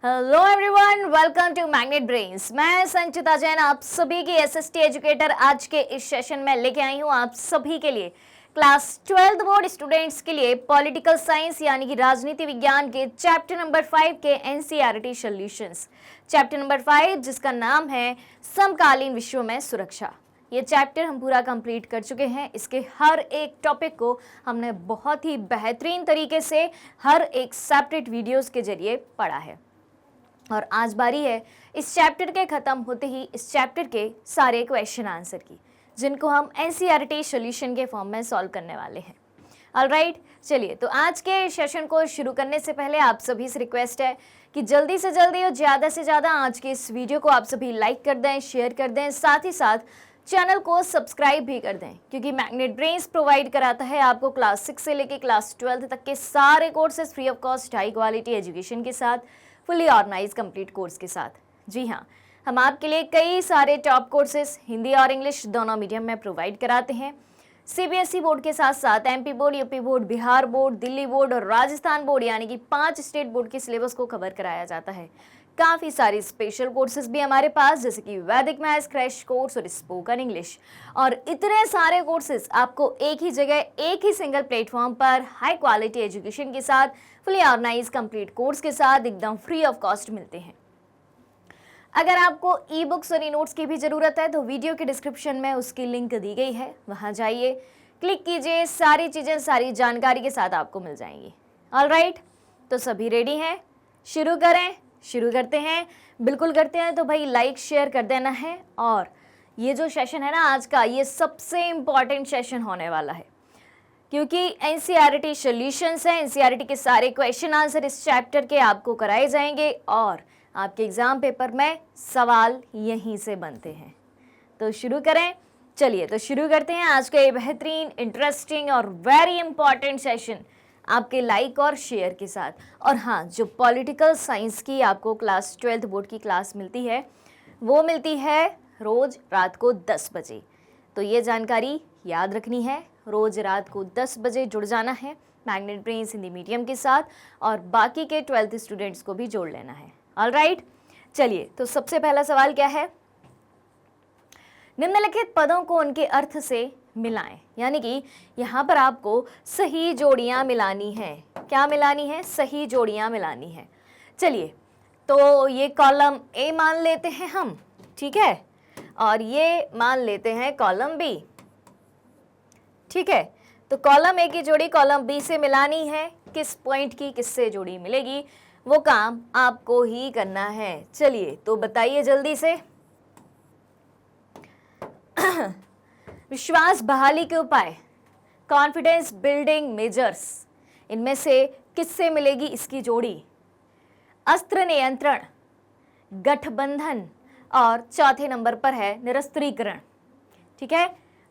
Hello everyone, welcome to Magnet Brains. मैं संचिता जैन आप सभी की एसएसटी एजुकेटर आज के इस सेशन में लेके आई हूँ आप सभी के लिए क्लास 12th बोर्ड स्टूडेंट्स के लिए पॉलिटिकल साइंस यानी कि राजनीति विज्ञान के चैप्टर नंबर 5 के एनसीईआरटी सॉल्यूशंस। चैप्टर नंबर 5 जिसका नाम है समकालीन विश्व में सुरक्षा। ये चैप्टर हम पूरा कंप्लीट कर चुके हैं। इसके हर एक टॉपिक को हमने बहुत ही बेहतरीन तरीके से हर एक सेपरेट वीडियोस के जरिए पढ़ा है और आज बारी है इस चैप्टर के ख़त्म होते ही इस चैप्टर के सारे क्वेश्चन आंसर की, जिनको हम एनसीईआरटी सॉल्यूशन के फॉर्म में सॉल्व करने वाले हैं। ऑलराइट, चलिए तो आज के सेशन को शुरू करने से पहले आप सभी से रिक्वेस्ट है कि जल्दी से जल्दी और ज़्यादा से ज़्यादा आज के इस वीडियो को आप सभी लाइक कर दें, शेयर कर दें, साथ ही साथ चैनल को सब्सक्राइब भी कर दें, क्योंकि मैग्नेट ब्रेन्स प्रोवाइड कराता है आपको क्लास 6 से लेकर क्लास 12 तक के सारे courses free of cost, high quality education के साथ, फुली ऑर्गेनाइज कंप्लीट कोर्स के साथ। जी हाँ, हम आपके लिए कई सारे टॉप कोर्सेज हिंदी और इंग्लिश दोनों मीडियम में प्रोवाइड कराते हैं। सीबीएसई बोर्ड के साथ साथ MP board, UP board, Bihar board, Delhi board और राजस्थान बोर्ड यानी कि 5 स्टेट बोर्ड के सिलेबस को कवर कराया जाता है। काफ़ी सारी स्पेशल कोर्सेज भी हमारे पास, जैसे कि वैदिक मैथ्स क्रैश कोर्स और स्पोकन इंग्लिश, और इतने सारे कोर्सेज आपको एक ही जगह एक ही सिंगल प्लेटफॉर्म पर हाई क्वालिटी एजुकेशन के साथ, फुली ऑर्गेनाइज कंप्लीट कोर्स के साथ एकदम फ्री ऑफ कॉस्ट मिलते हैं। अगर आपको ई बुक्स और ई नोट्स की भी ज़रूरत है तो वीडियो के डिस्क्रिप्शन में उसकी लिंक दी गई है, वहाँ जाइए, क्लिक कीजिए, सारी चीज़ें सारी जानकारी के साथ आपको मिल जाएंगी। ऑलराइट, तो सभी रेडी हैं? शुरू करें? शुरू करते हैं, बिल्कुल करते हैं। तो भाई लाइक शेयर कर देना है। और ये जो सेशन है ना आज का, ये सबसे इम्पॉर्टेंट सेशन होने वाला है, क्योंकि एनसीईआरटी सॉल्यूशंस है। एनसीईआरटी के सारे क्वेश्चन आंसर इस चैप्टर के आपको कराए जाएंगे और आपके एग्जाम पेपर में सवाल यहीं से बनते हैं। तो शुरू करें? चलिए तो शुरू करते हैं आज का ये बेहतरीन, इंटरेस्टिंग और वेरी इंपॉर्टेंट सेशन आपके लाइक और शेयर के साथ। और हाँ, जो पॉलिटिकल साइंस की आपको क्लास 12th बोर्ड की क्लास मिलती है वो मिलती है रोज़ रात को 10 बजे। तो ये जानकारी याद रखनी है, रोज़ रात को 10 बजे जुड़ जाना है मैग्नेट ब्रेन्स हिंदी मीडियम के साथ, और बाकी के 12th स्टूडेंट्स को भी जोड़ लेना है। ऑलराइट, चलिए तो सबसे पहला सवाल क्या है? निम्नलिखित पदों को उनके अर्थ से मिलाएं, यानी कि यहाँ पर आपको सही जोड़ियाँ मिलानी है। क्या मिलानी है? सही जोड़ियाँ मिलानी है। चलिए तो ये कॉलम ए मान लेते हैं हम, ठीक है, और ये मान लेते हैं कॉलम बी, ठीक है। तो कॉलम ए की जोड़ी कॉलम बी से मिलानी है। किस पॉइंट की किससे जोड़ी मिलेगी वो काम आपको ही करना है। चलिए तो बताइए जल्दी से। विश्वास बहाली के उपाय, कॉन्फिडेंस बिल्डिंग मेजर्स, इनमें से किससे मिलेगी इसकी जोड़ी? अस्त्र नियंत्रण, गठबंधन, और चौथे नंबर पर है निरस्त्रीकरण, ठीक है।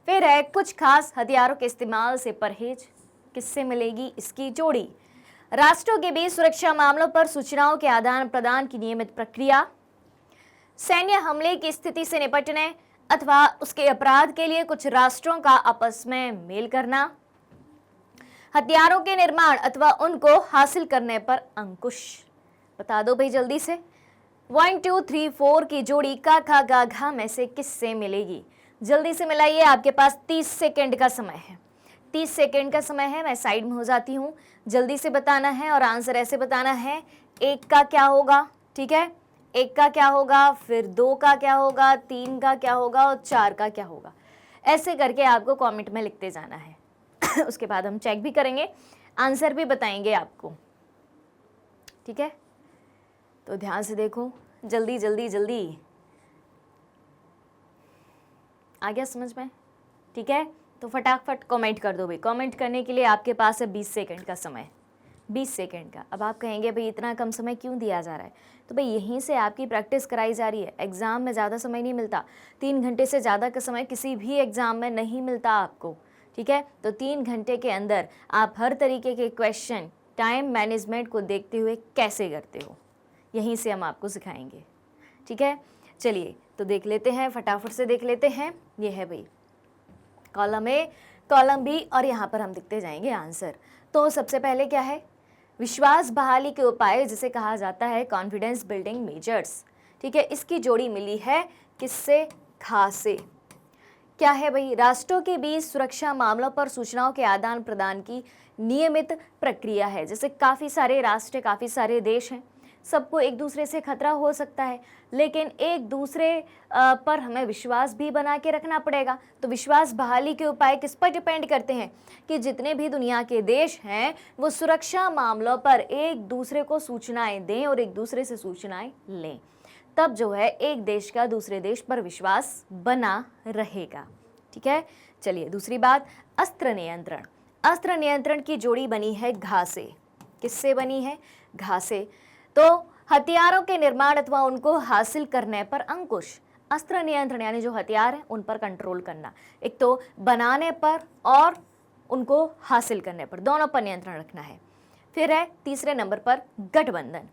फिर है कुछ खास हथियारों के इस्तेमाल से परहेज, किससे मिलेगी इसकी जोड़ी? राष्ट्रों के बीच सुरक्षा मामलों पर सूचनाओं के आदान प्रदान की नियमित प्रक्रिया, सैन्य हमले की स्थिति से निपटने अथवा उसके अपराध के लिए कुछ राष्ट्रों का आपस में मेल करना, हथियारों के निर्माण अथवा उनको हासिल करने पर अंकुश। बता दो भाई जल्दी से। 1 2 3 4 की जोड़ी का खा गा घा में से किससे मिलेगी? जल्दी से मिलाइए, आपके पास 30 सेकेंड का समय है। 30 सेकेंड का समय है, मैं साइड में हो जाती हूँ। जल्दी से बताना है और आंसर ऐसे बताना है, 1 का क्या होगा, ठीक है, 1 का क्या होगा, फिर 2 का क्या होगा, 3 का क्या होगा और 4 का क्या होगा। ऐसे करके आपको कमेंट में लिखते जाना है। उसके बाद हम चेक भी करेंगे, आंसर भी बताएंगे आपको, ठीक है। तो ध्यान से देखो, जल्दी जल्दी जल्दी। आ गया समझ में? ठीक है, तो फटाफट कमेंट कर दो भाई। कमेंट करने के लिए आपके पास है 20 सेकंड का समय, 20 सेकंड का। अब आप कहेंगे भाई इतना कम समय क्यों दिया जा रहा है? तो भाई यहीं से आपकी प्रैक्टिस कराई जा रही है। एग्ज़ाम में ज़्यादा समय नहीं मिलता, 3 घंटे से ज़्यादा का समय किसी भी एग्ज़ाम में नहीं मिलता आपको, ठीक है। तो 3 घंटे के अंदर आप हर तरीके के क्वेश्चन टाइम मैनेजमेंट को देखते हुए कैसे करते हो, यहीं से हम आपको सिखाएंगे, ठीक है। चलिए तो देख लेते हैं, फटाफट से देख लेते हैं। ये है भाई कॉलम ए, कॉलम बी, और यहाँ पर हम दिखते जाएंगे आंसर। तो सबसे पहले क्या है? विश्वास बहाली के उपाय जिसे कहा जाता है कॉन्फिडेंस बिल्डिंग मेजर्स, ठीक है, इसकी जोड़ी मिली है किससे? घा से। क्या है भाई? राष्ट्रों के बीच सुरक्षा मामलों पर सूचनाओं के आदान प्रदान की नियमित प्रक्रिया है। जैसे काफ़ी सारे राष्ट्र, काफ़ी सारे देश हैं, सबको एक दूसरे से खतरा हो सकता है, लेकिन एक दूसरे पर हमें विश्वास भी बना के रखना पड़ेगा। तो विश्वास बहाली के उपाय किस पर डिपेंड करते हैं? कि जितने भी दुनिया के देश हैं वो सुरक्षा मामलों पर एक दूसरे को सूचनाएं दें और एक दूसरे से सूचनाएं लें, तब जो है एक देश का दूसरे देश पर विश्वास बना रहेगा। ठीक है, चलिए दूसरी बात, अस्त्र नियंत्रण। अस्त्र नियंत्रण की जोड़ी बनी है घा से। किससे बनी है? घा से। तो हथियारों के निर्माण अथवा उनको हासिल करने पर अंकुश। अस्त्र नियंत्रण यानी जो हथियार है उन पर कंट्रोल करना, एक तो बनाने पर और उनको हासिल करने पर, दोनों पर नियंत्रण रखना है। फिर है तीसरे नंबर पर गठबंधन।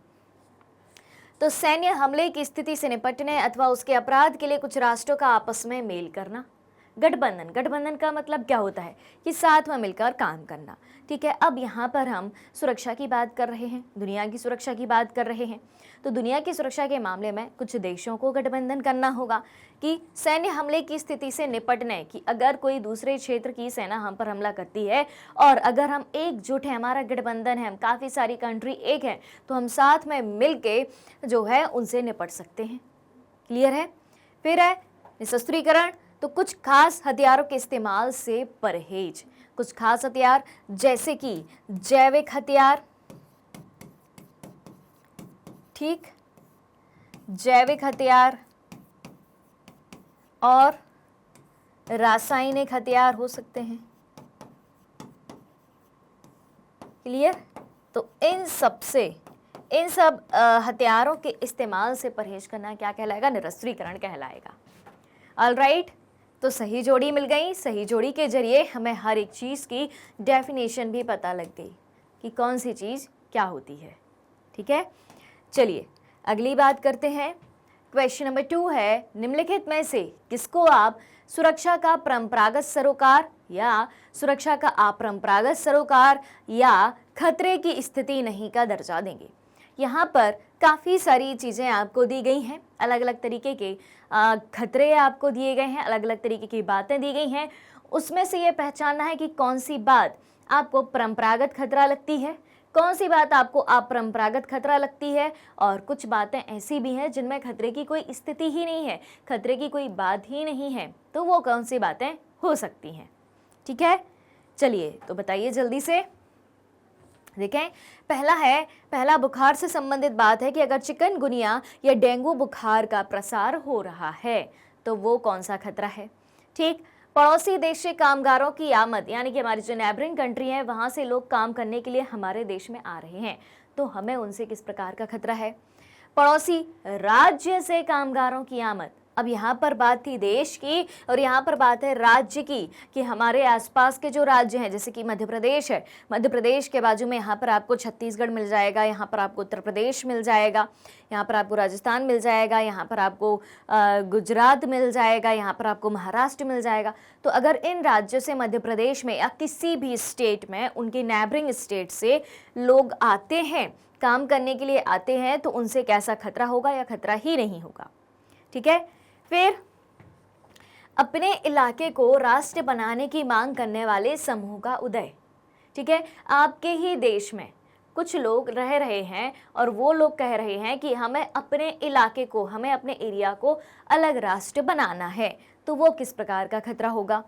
तो सैन्य हमले की स्थिति से निपटने अथवा उसके अपराध के लिए कुछ राष्ट्रों का आपस में मेल करना। गठबंधन, गठबंधन का मतलब क्या होता है? कि साथ में मिलकर काम करना। ठीक है, अब यहाँ पर हम सुरक्षा की बात कर रहे हैं, दुनिया की सुरक्षा की बात कर रहे हैं। तो दुनिया की सुरक्षा के मामले में कुछ देशों को गठबंधन करना होगा कि सैन्य हमले की स्थिति से निपटने की, अगर कोई दूसरे क्षेत्र की सेना हम पर हमला करती है और अगर हम एकजुट हैं, हमारा गठबंधन है, हम काफ़ी सारी कंट्री एक है, तो हम साथ में मिल के जो है उनसे निपट सकते हैं। क्लियर है? फिर है निशस्त्रीकरण। तो कुछ खास हथियारों के इस्तेमाल से परहेज। कुछ खास हथियार जैसे कि जैविक हथियार, ठीक, जैविक हथियार और रासायनिक हथियार हो सकते हैं। क्लियर? तो इन सब हथियारों के इस्तेमाल से परहेज करना क्या कहलाएगा? निरस्त्रीकरण कहलाएगा। ऑलराइट, तो सही जोड़ी मिल गई। सही जोड़ी के जरिए हमें हर एक चीज़ की डेफिनेशन भी पता लग गई कि कौन सी चीज़ क्या होती है। ठीक है, चलिए अगली बात करते हैं। क्वेश्चन नंबर 2 है, निम्नलिखित में से किसको आप सुरक्षा का परंपरागत सरोकार या सुरक्षा का अपरंपरागत सरोकार या खतरे की स्थिति नहीं का दर्जा देंगे? यहाँ पर काफ़ी सारी चीज़ें आपको दी गई हैं, अलग अलग तरीके के खतरे आपको दिए गए हैं, अलग अलग तरीके की बातें दी गई हैं। उसमें से ये पहचानना है कि कौन सी बात आपको परंपरागत खतरा लगती है, कौन सी बात आपको अपरंपरागत खतरा लगती है, और कुछ बातें ऐसी भी हैं जिनमें खतरे की कोई स्थिति ही नहीं है, खतरे की कोई बात ही नहीं है, तो वो कौन सी बातें हो सकती हैं। ठीक है, चलिए तो बताइए जल्दी से। देखें, पहला बुखार से संबंधित बात है कि अगर चिकनगुनिया या डेंगू बुखार का प्रसार हो रहा है तो वो कौन सा खतरा है। ठीक, पड़ोसी देश से कामगारों की आमद, यानी कि हमारी जो नेबरिंग कंट्री है वहाँ से लोग काम करने के लिए हमारे देश में आ रहे हैं, तो हमें उनसे किस प्रकार का खतरा है। पड़ोसी राज्य से कामगारों की आमद, अब यहाँ पर बात थी देश की और यहाँ पर बात है राज्य की, कि हमारे आसपास के जो राज्य हैं, जैसे कि मध्य प्रदेश है, मध्य प्रदेश के बाजू में यहाँ पर आपको छत्तीसगढ़ मिल जाएगा, यहाँ पर आपको उत्तर प्रदेश मिल जाएगा, यहाँ पर आपको राजस्थान मिल जाएगा, यहाँ पर आपको गुजरात मिल जाएगा, यहाँ पर आपको महाराष्ट्र मिल जाएगा। तो अगर इन राज्यों से मध्य प्रदेश में या किसी भी स्टेट में, उनके नेबरिंग स्टेट से लोग आते हैं, काम करने के लिए आते हैं, तो उनसे कैसा खतरा होगा या खतरा ही नहीं होगा। ठीक है, फिर अपने इलाके को राष्ट्र बनाने की मांग करने वाले समूह का उदय। ठीक है, आपके ही देश में कुछ लोग रह रहे हैं और वो लोग कह रहे हैं कि हमें अपने इलाके को, हमें अपने एरिया को अलग राष्ट्र बनाना है, तो वो किस प्रकार का खतरा होगा।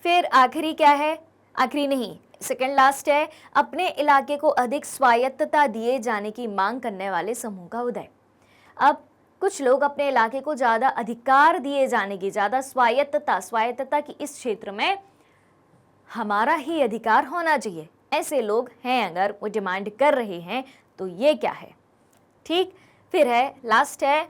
फिर आखिरी क्या है, आखिरी नहीं, सेकंड लास्ट है, अपने इलाके को अधिक स्वायत्तता दिए जाने की मांग करने वाले समूह का उदय। अब कुछ लोग अपने इलाके को ज़्यादा अधिकार दिए जाने की, ज़्यादा स्वायत्तता की इस क्षेत्र में हमारा ही अधिकार होना चाहिए, ऐसे लोग हैं, अगर वो डिमांड कर रहे हैं, तो ये क्या है। ठीक, फिर है लास्ट है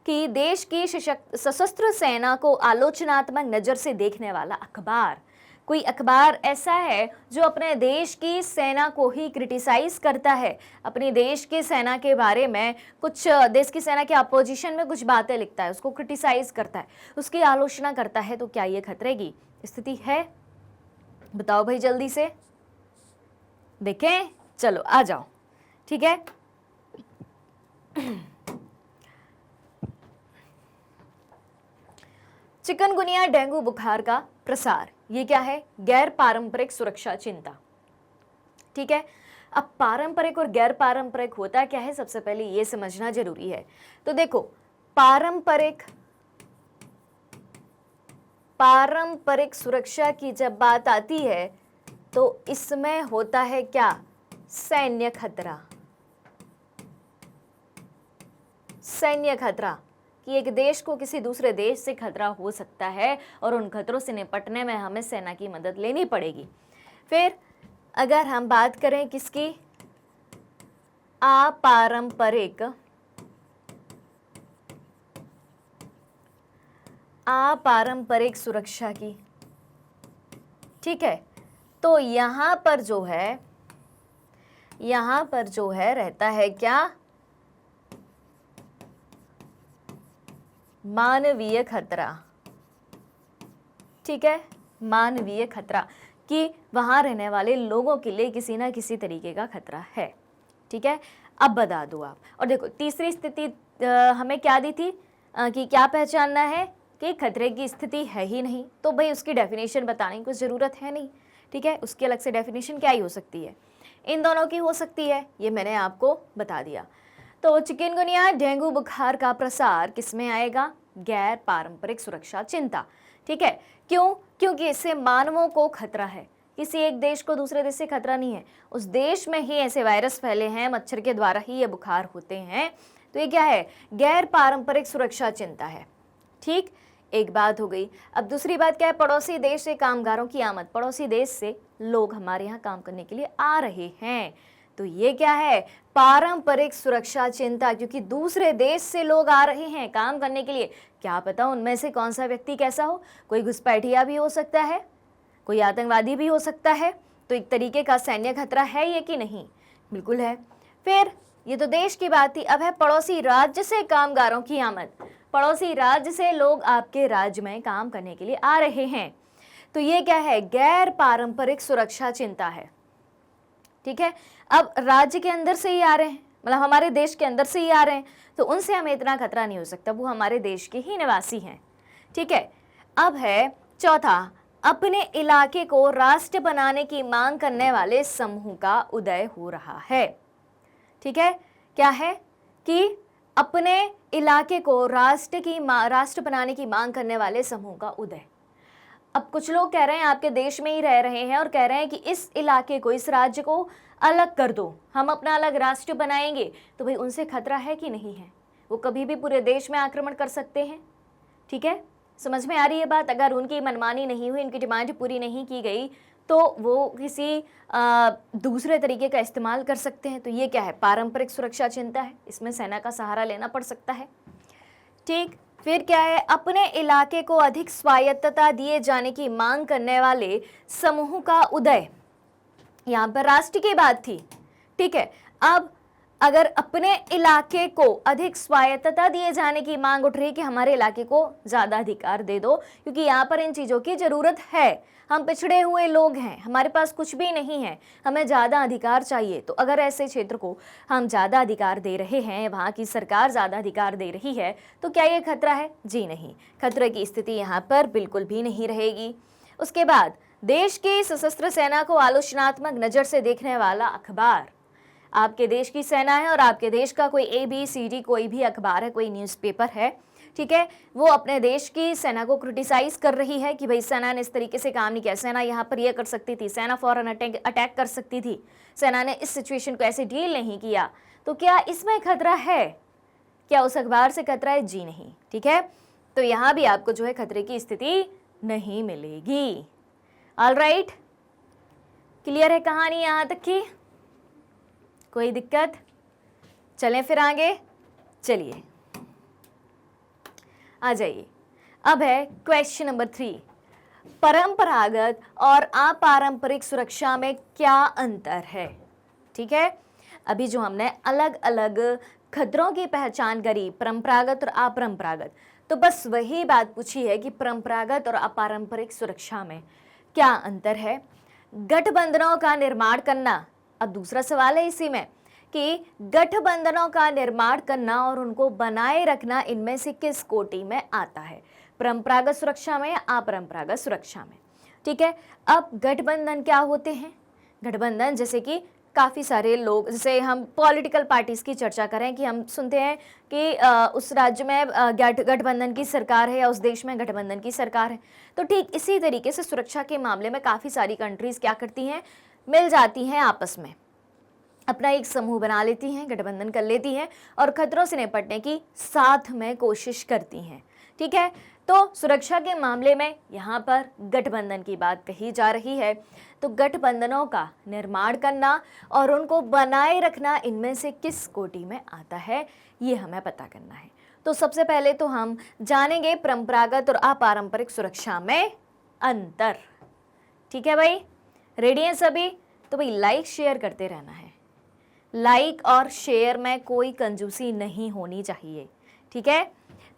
कि देश की सशस्त्र सेना को आलोचनात्मक नज़र से देखने वाला अखबार। कोई अखबार ऐसा है जो अपने देश की सेना को ही क्रिटिसाइज करता है, अपने देश की सेना के बारे में, कुछ देश की सेना के अपोजिशन में कुछ बातें लिखता है, उसको क्रिटिसाइज करता है, उसकी आलोचना करता है, तो क्या ये खतरे की स्थिति है? बताओ भाई जल्दी से। देखें, चलो आ जाओ। ठीक है। चिकनगुनिया डेंगू बुखार का प्रसार, ये क्या है? गैर पारंपरिक सुरक्षा चिंता। ठीक है, अब पारंपरिक और गैर पारंपरिक होता क्या है, सबसे पहले ये समझना जरूरी है। तो देखो, पारंपरिक सुरक्षा की जब बात आती है तो इसमें होता है क्या? सैन्य खतरा। सैन्य खतरा कि एक देश को किसी दूसरे देश से खतरा हो सकता है और उन खतरों से निपटने में हमें सेना की मदद लेनी पड़ेगी। फिर अगर हम बात करें किसकी? अपारंपरिक सुरक्षा की। ठीक है, तो यहां पर जो है रहता है क्या? मानवीय खतरा। ठीक है, मानवीय खतरा कि वहां रहने वाले लोगों के लिए किसी ना किसी तरीके का खतरा है। ठीक है, अब बता दो आप। और देखो, तीसरी स्थिति हमें क्या दी थी कि क्या पहचानना है कि खतरे की स्थिति है ही नहीं, तो भाई उसकी डेफिनेशन बताने की कुछ ज़रूरत है नहीं। ठीक है, उसकी अलग से डेफिनेशन क्या ही हो सकती है? इन दोनों की हो सकती है, ये मैंने आपको बता दिया। तो चिकनगुनिया डेंगू बुखार का प्रसार किसमें आएगा? गैर पारंपरिक सुरक्षा चिंता। ठीक है, क्यों? क्योंकि इससे मानवों को खतरा है। किसी एक देश को दूसरे देश से खतरा नहीं है, उस देश में ही ऐसे वायरस फैले हैं, मच्छर के द्वारा ही ये बुखार होते हैं। तो ये क्या है? गैर पारंपरिक सुरक्षा चिंता है। ठीक, एक बात हो गई। अब दूसरी बात क्या है? पड़ोसी देश से कामगारों की आमद। पड़ोसी देश से लोग हमारे यहाँ काम करने के लिए आ रहे हैं, तो ये क्या है? पारंपरिक सुरक्षा चिंता, क्योंकि दूसरे देश से लोग आ रहे हैं काम करने के लिए। क्या पता उनमें से कौन सा व्यक्ति कैसा हो, कोई घुसपैठिया भी हो सकता है, कोई आतंकवादी भी हो सकता है। तो एक तरीके का सैन्य खतरा है ये कि नहीं? बिल्कुल है। फिर ये तो देश की बात थी, अब है पड़ोसी राज्य से कामगारों की आमद। पड़ोसी राज्य से लोग आपके राज्य में काम करने के लिए आ रहे हैं, तो ये क्या है? गैर पारंपरिक सुरक्षा चिंता है। ठीक है, अब राज्य के अंदर से ही आ रहे हैं, मतलब हमारे देश के अंदर से ही आ रहे हैं, तो उनसे हमें इतना खतरा नहीं हो सकता, वो हमारे देश के ही निवासी हैं। ठीक है, अब है चौथा, अपने इलाके को राष्ट्र बनाने की मांग करने वाले समूह का उदय हो रहा है। ठीक है, क्या है कि अपने इलाके को राष्ट्र बनाने की मांग करने वाले समूह का उदय। अब कुछ लोग कह रहे हैं आपके देश में ही रह रहे हैं और कह रहे हैं कि इस इलाके को, इस राज्य को अलग कर दो, हम अपना अलग राष्ट्र बनाएंगे। तो भाई उनसे खतरा है कि नहीं है? वो कभी भी पूरे देश में आक्रमण कर सकते हैं। ठीक है, समझ में आ रही है बात? अगर उनकी मनमानी नहीं हुई, उनकी डिमांड पूरी नहीं की गई, तो वो किसी दूसरे तरीके का इस्तेमाल कर सकते हैं। तो ये क्या है? पारंपरिक सुरक्षा चिंता है, इसमें सेना का सहारा लेना पड़ सकता है। ठीक, फिर क्या है? अपने इलाके को अधिक स्वायत्तता दिए जाने की मांग करने वाले समूह का उदय। यहां पर राष्ट्र की बात थी। ठीक है, अब अगर अपने इलाके को अधिक स्वायत्तता दिए जाने की मांग उठ रही कि हमारे इलाके को ज्यादा अधिकार दे दो, क्योंकि यहाँ पर इन चीजों की जरूरत है। हम पिछड़े हुए लोग हैं, हमारे पास कुछ भी नहीं है, हमें ज्यादा अधिकार चाहिए। तो अगर ऐसे क्षेत्र को हम ज्यादा अधिकार दे रहे हैं, वहाँ की सरकार ज्यादा अधिकार दे रही है, तो क्या ये खतरा है? जी नहीं, खतरे की स्थिति यहाँ पर बिल्कुल भी नहीं रहेगी। उसके बाद देश की सशस्त्र सेना को आलोचनात्मक नजर से देखने वाला अखबार। आपके देश की सेना है और आपके देश का कोई ABCD कोई भी अखबार है, कोई न्यूज़पेपर है, ठीक है, वो अपने देश की सेना को क्रिटिसाइज कर रही है कि भाई सेना ने इस तरीके से काम नहीं किया, सेना यहाँ पर ये कर सकती थी, सेना फौरन अटैक कर सकती थी, सेना ने इस सिचुएशन को ऐसे डील नहीं किया। तो क्या इसमें खतरा है? क्या उस अखबार से खतरा है? जी नहीं। ठीक है, तो यहाँ भी आपको जो है खतरे की स्थिति नहीं मिलेगी। ऑलराइट, क्लियर है कहानी यहाँ तक की? कोई दिक्कत? चलें फिर आगे। चलिए आ जाइए। अब है क्वेश्चन नंबर 3, परंपरागत और अपारंपरिक सुरक्षा में क्या अंतर है? ठीक है, अभी जो हमने अलग अलग खतरों की पहचान करी, परंपरागत और अपरंपरागत, तो बस वही बात पूछी है कि परंपरागत और अपारंपरिक सुरक्षा में क्या अंतर है। गठबंधनों का निर्माण करना, अब दूसरा सवाल है इसी में कि गठबंधनों का निर्माण करना और उनको बनाए रखना इनमें से किस कोटि में आता है, परंपरागत सुरक्षा में या अपरंपरागत सुरक्षा में। ठीक है, अब गठबंधन क्या होते हैं? गठबंधन जैसे कि काफ़ी सारे लोग, जैसे हम पॉलिटिकल पार्टीज की चर्चा करें कि हम सुनते हैं कि उस राज्य में गठबंधन की सरकार है या उस देश में गठबंधन की सरकार है, तो ठीक इसी तरीके से सुरक्षा के मामले में काफ़ी सारी कंट्रीज क्या करती हैं, मिल जाती हैं, आपस में अपना एक समूह बना लेती हैं, गठबंधन कर लेती हैं और खतरों से निपटने की साथ में कोशिश करती हैं। ठीक है, तो सुरक्षा के मामले में यहाँ पर गठबंधन की बात कही जा रही है। तो गठबंधनों का निर्माण करना और उनको बनाए रखना इनमें से किस कोटि में आता है, ये हमें पता करना है। तो सबसे पहले तो हम जानेंगे परंपरागत और अपारंपरिक सुरक्षा में अंतर। ठीक है भाई, रेडी हैं सभी? तो भाई लाइक शेयर करते रहना है, लाइक और शेयर में कोई कंजूसी नहीं होनी चाहिए। ठीक है,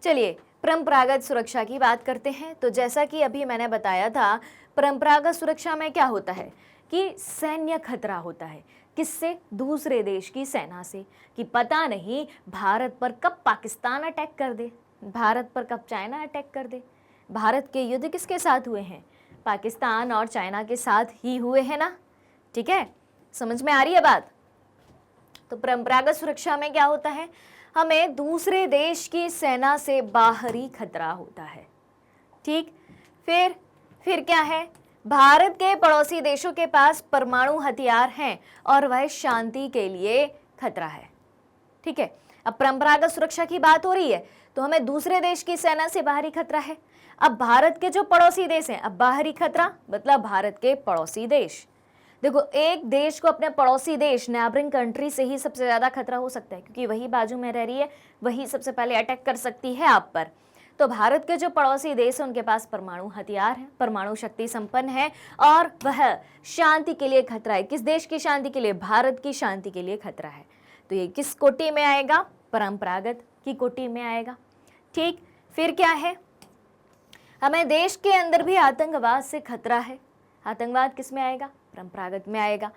चलिए परंपरागत सुरक्षा की बात करते हैं। तो जैसा कि अभी मैंने बताया था, परंपरागत सुरक्षा में क्या होता है कि सैन्य खतरा होता है। किससे? दूसरे देश की सेना से, कि पता नहीं भारत पर कब पाकिस्तान अटैक कर दे, भारत पर कब चाइना अटैक कर दे। भारत के युद्ध किसके साथ हुए हैं? पाकिस्तान और चाइना के साथ ही हुए हैं ना। ठीक है, समझ में आ रही है बात? तो परंपरागत सुरक्षा में क्या होता है, हमें दूसरे देश की सेना से बाहरी खतरा होता है। ठीक, फिर क्या है, भारत के पड़ोसी देशों के पास परमाणु हथियार हैं और वह शांति के लिए खतरा है। ठीक है, अब परंपरागत सुरक्षा की बात हो रही है तो हमें दूसरे देश की सेना से बाहरी खतरा है। अब भारत के जो पड़ोसी देश हैं, अब बाहरी खतरा मतलब भारत के पड़ोसी देश। देखो, एक देश को अपने पड़ोसी देश नेबरिंग कंट्री से ही सबसे ज़्यादा खतरा हो सकता है, क्योंकि वही बाजू में रह रही है, वही सबसे पहले अटैक कर सकती है आप पर। तो भारत के जो पड़ोसी देश हैं उनके पास परमाणु हथियार है, परमाणु शक्ति संपन्न है और वह शांति के लिए खतरा है। किस देश की शांति के लिए? भारत की शांति के लिए खतरा है। तो ये किस कोटि में आएगा? परंपरागत की कोटि में आएगा। ठीक, फिर क्या है, हमें देश के अंदर भी आतंकवाद से खतरा है। आतंकवाद किस में आएगा? परंपरागत में आएगा।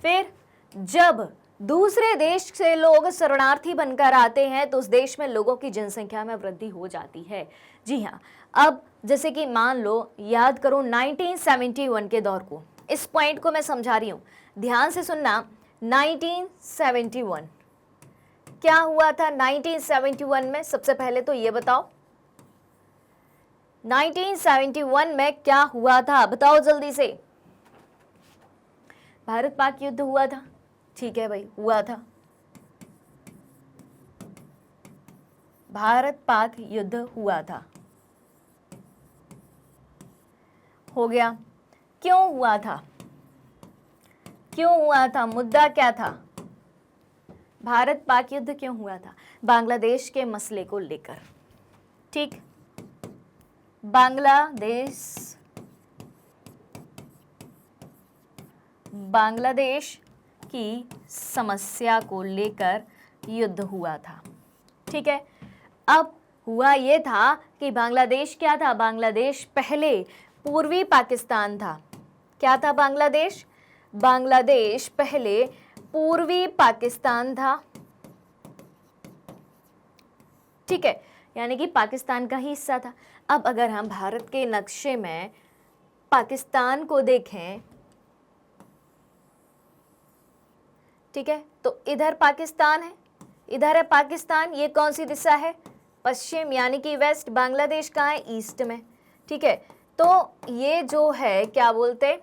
फिर जब दूसरे देश से लोग शरणार्थी बनकर आते हैं तो उस देश में लोगों की जनसंख्या में वृद्धि हो जाती है। जी हाँ, अब जैसे कि मान लो, याद करो 1971 के दौर को, इस पॉइंट को मैं समझा रही हूँ, ध्यान से सुनना। 1971 क्या हुआ था? 1971 में सबसे पहले तो ये बताओ, 1971 में क्या हुआ था, बताओ जल्दी से। भारत पाक युद्ध हुआ था। ठीक है भाई, हुआ था, भारत पाक युद्ध हुआ था, हो गया। क्यों हुआ था? क्यों हुआ था? मुद्दा क्या था? भारत पाक युद्ध क्यों हुआ था? बांग्लादेश के मसले को लेकर। ठीक, बांग्लादेश की समस्या को लेकर युद्ध हुआ था। ठीक है, अब हुआ ये था कि बांग्लादेश क्या था? बांग्लादेश पहले पूर्वी पाकिस्तान था। क्या था बांग्लादेश? बांग्लादेश पहले पूर्वी पाकिस्तान था। ठीक है, यानी कि पाकिस्तान का ही हिस्सा था। अब अगर हम भारत के नक्शे में पाकिस्तान को देखें, ठीक है, तो इधर पाकिस्तान है, इधर है पाकिस्तान। ये कौन सी दिशा है? पश्चिम, यानी कि वेस्ट। बांग्लादेश कहाँ है? ईस्ट में। ठीक है, तो ये जो है क्या बोलते,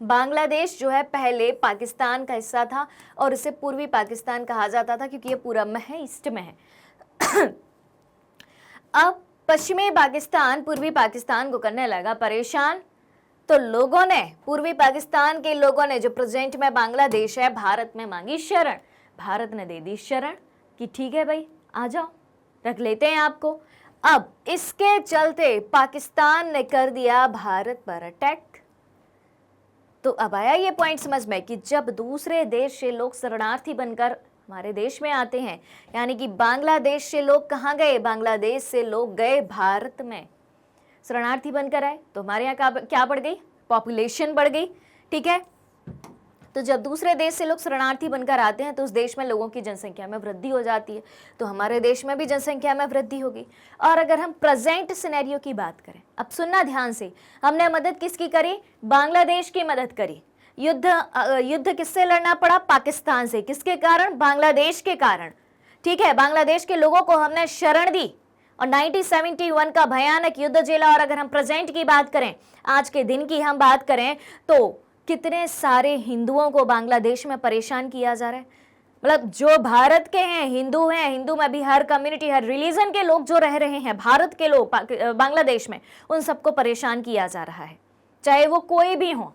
बांग्लादेश जो है पहले पाकिस्तान का हिस्सा था और इसे पूर्वी पाकिस्तान कहा जाता था, क्योंकि ये पूरब में है, ईस्ट में है। अब पश्चिमी पाकिस्तान पूर्वी पाकिस्तान को करने लगा परेशान, तो लोगों ने, पूर्वी पाकिस्तान के लोगों ने, जो प्रेजेंट में बांग्लादेश है, भारत में मांगी शरण। भारत ने दे दी शरण कि ठीक है भाई, आ जाओ, रख लेते हैं आपको। अब इसके चलते पाकिस्तान ने कर दिया भारत पर अटैक। तो अब आया ये पॉइंट समझ में कि जब दूसरे देश से लोग शरणार्थी बनकर हमारे देश में आते हैं, यानी कि बांग्लादेश से लोग कहाँ गए? बांग्लादेश से लोग गए भारत में, शरणार्थी बनकर आए, तो हमारे यहाँ क्या बढ़ गई? पॉपुलेशन बढ़ गई। ठीक है, तो जब दूसरे देश से लोग शरणार्थी बनकर आते हैं तो उस देश में लोगों की जनसंख्या में वृद्धि हो जाती है, तो हमारे देश में भी जनसंख्या में वृद्धि होगी। और अगर हम प्रेजेंट सिनेरियो की बात करें, अब सुनना ध्यान से, हमने मदद किसकी करी? बांग्लादेश की मदद करी। युद्ध किससे लड़ना पड़ा? पाकिस्तान से। किसके कारण? बांग्लादेश के कारण। ठीक है, बांग्लादेश के लोगों को हमने शरण दी और 1971 का भयानक युद्ध झेला। और अगर हम प्रेजेंट की बात करें, आज के दिन की हम बात करें, तो कितने सारे हिंदुओं को बांग्लादेश में परेशान किया जा रहा है। मतलब जो भारत के हैं, हिंदू में भी हर कम्युनिटी, हर रिलीजन के लोग जो रह रहे हैं, भारत के लोग बांग्लादेश में, उन सबको परेशान किया जा रहा है, चाहे वो कोई भी हो।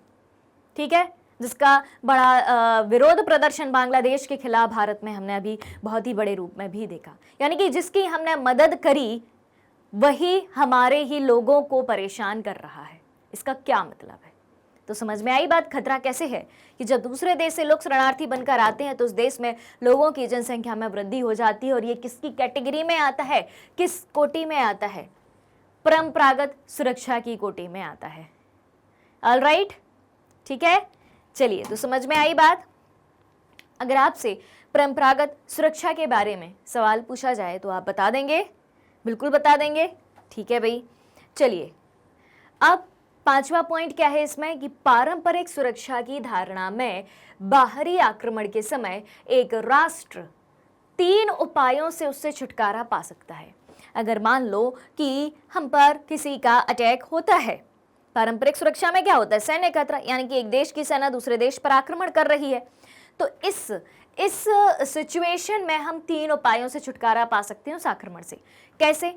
ठीक है, जिसका बड़ा विरोध प्रदर्शन बांग्लादेश के खिलाफ भारत में हमने अभी बहुत ही बड़े रूप में भी देखा। यानी कि जिसकी हमने मदद करी वही हमारे ही लोगों को परेशान कर रहा है। इसका क्या मतलब है? तो समझ में आई बात, खतरा कैसे है कि जब दूसरे देश से लोग शरणार्थी बनकर आते हैं तो उस देश में लोगों की जनसंख्या में वृद्धि हो जाती है। और ये किसकी कैटेगरी में आता है, किस कोटि में आता है? परंपरागत सुरक्षा की कोटि में आता है। ऑलराइट, ठीक है, चलिए, तो समझ में आई बात। अगर आपसे परंपरागत सुरक्षा के बारे में सवाल पूछा जाए तो आप बता देंगे? बिल्कुल बता देंगे। ठीक है भाई, चलिए, अब पांचवा पॉइंट क्या है इसमें कि पारंपरिक सुरक्षा की धारणा में बाहरी आक्रमण के समय एक राष्ट्र 3 उपायों से उससे छुटकारा पा सकता है। अगर मान लो कि हम पर किसी का अटैक होता है, पारंपरिक सुरक्षा में क्या होता है? सैन्य खतरा, यानी कि एक देश की सेना दूसरे देश पर आक्रमण कर रही है, तो इस सिचुएशन में हम 3 उपायों से छुटकारा पा सकते हैं उस आक्रमण से। कैसे?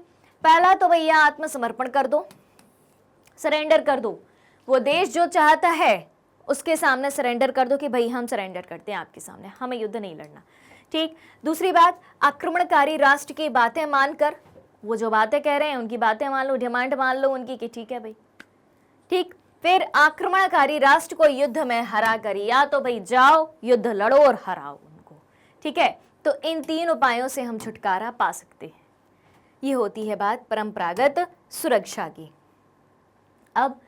पहला तो भैया आत्मसमर्पण कर दो, सरेंडर कर दो। वो देश जो चाहता है उसके सामने सरेंडर कर दो कि भाई हम सरेंडर करते हैं आपके सामने, हमें युद्ध नहीं लड़ना। ठीक। दूसरी बात, आक्रमणकारी राष्ट्र की बातें मानकर, वो जो बातें कह रहे हैं उनकी बातें मान लो, डिमांड मान लो उनकी कि ठीक है भाई, ठीक। फिर आक्रमणकारी राष्ट्र को युद्ध में हरा कर, या तो भाई जाओ युद्ध लड़ो और हराओ उनको। ठीक है, तो इन 3 उपायों से हम छुटकारा पा सकते हैं। ये होती है बात परंपरागत सुरक्षा की। अब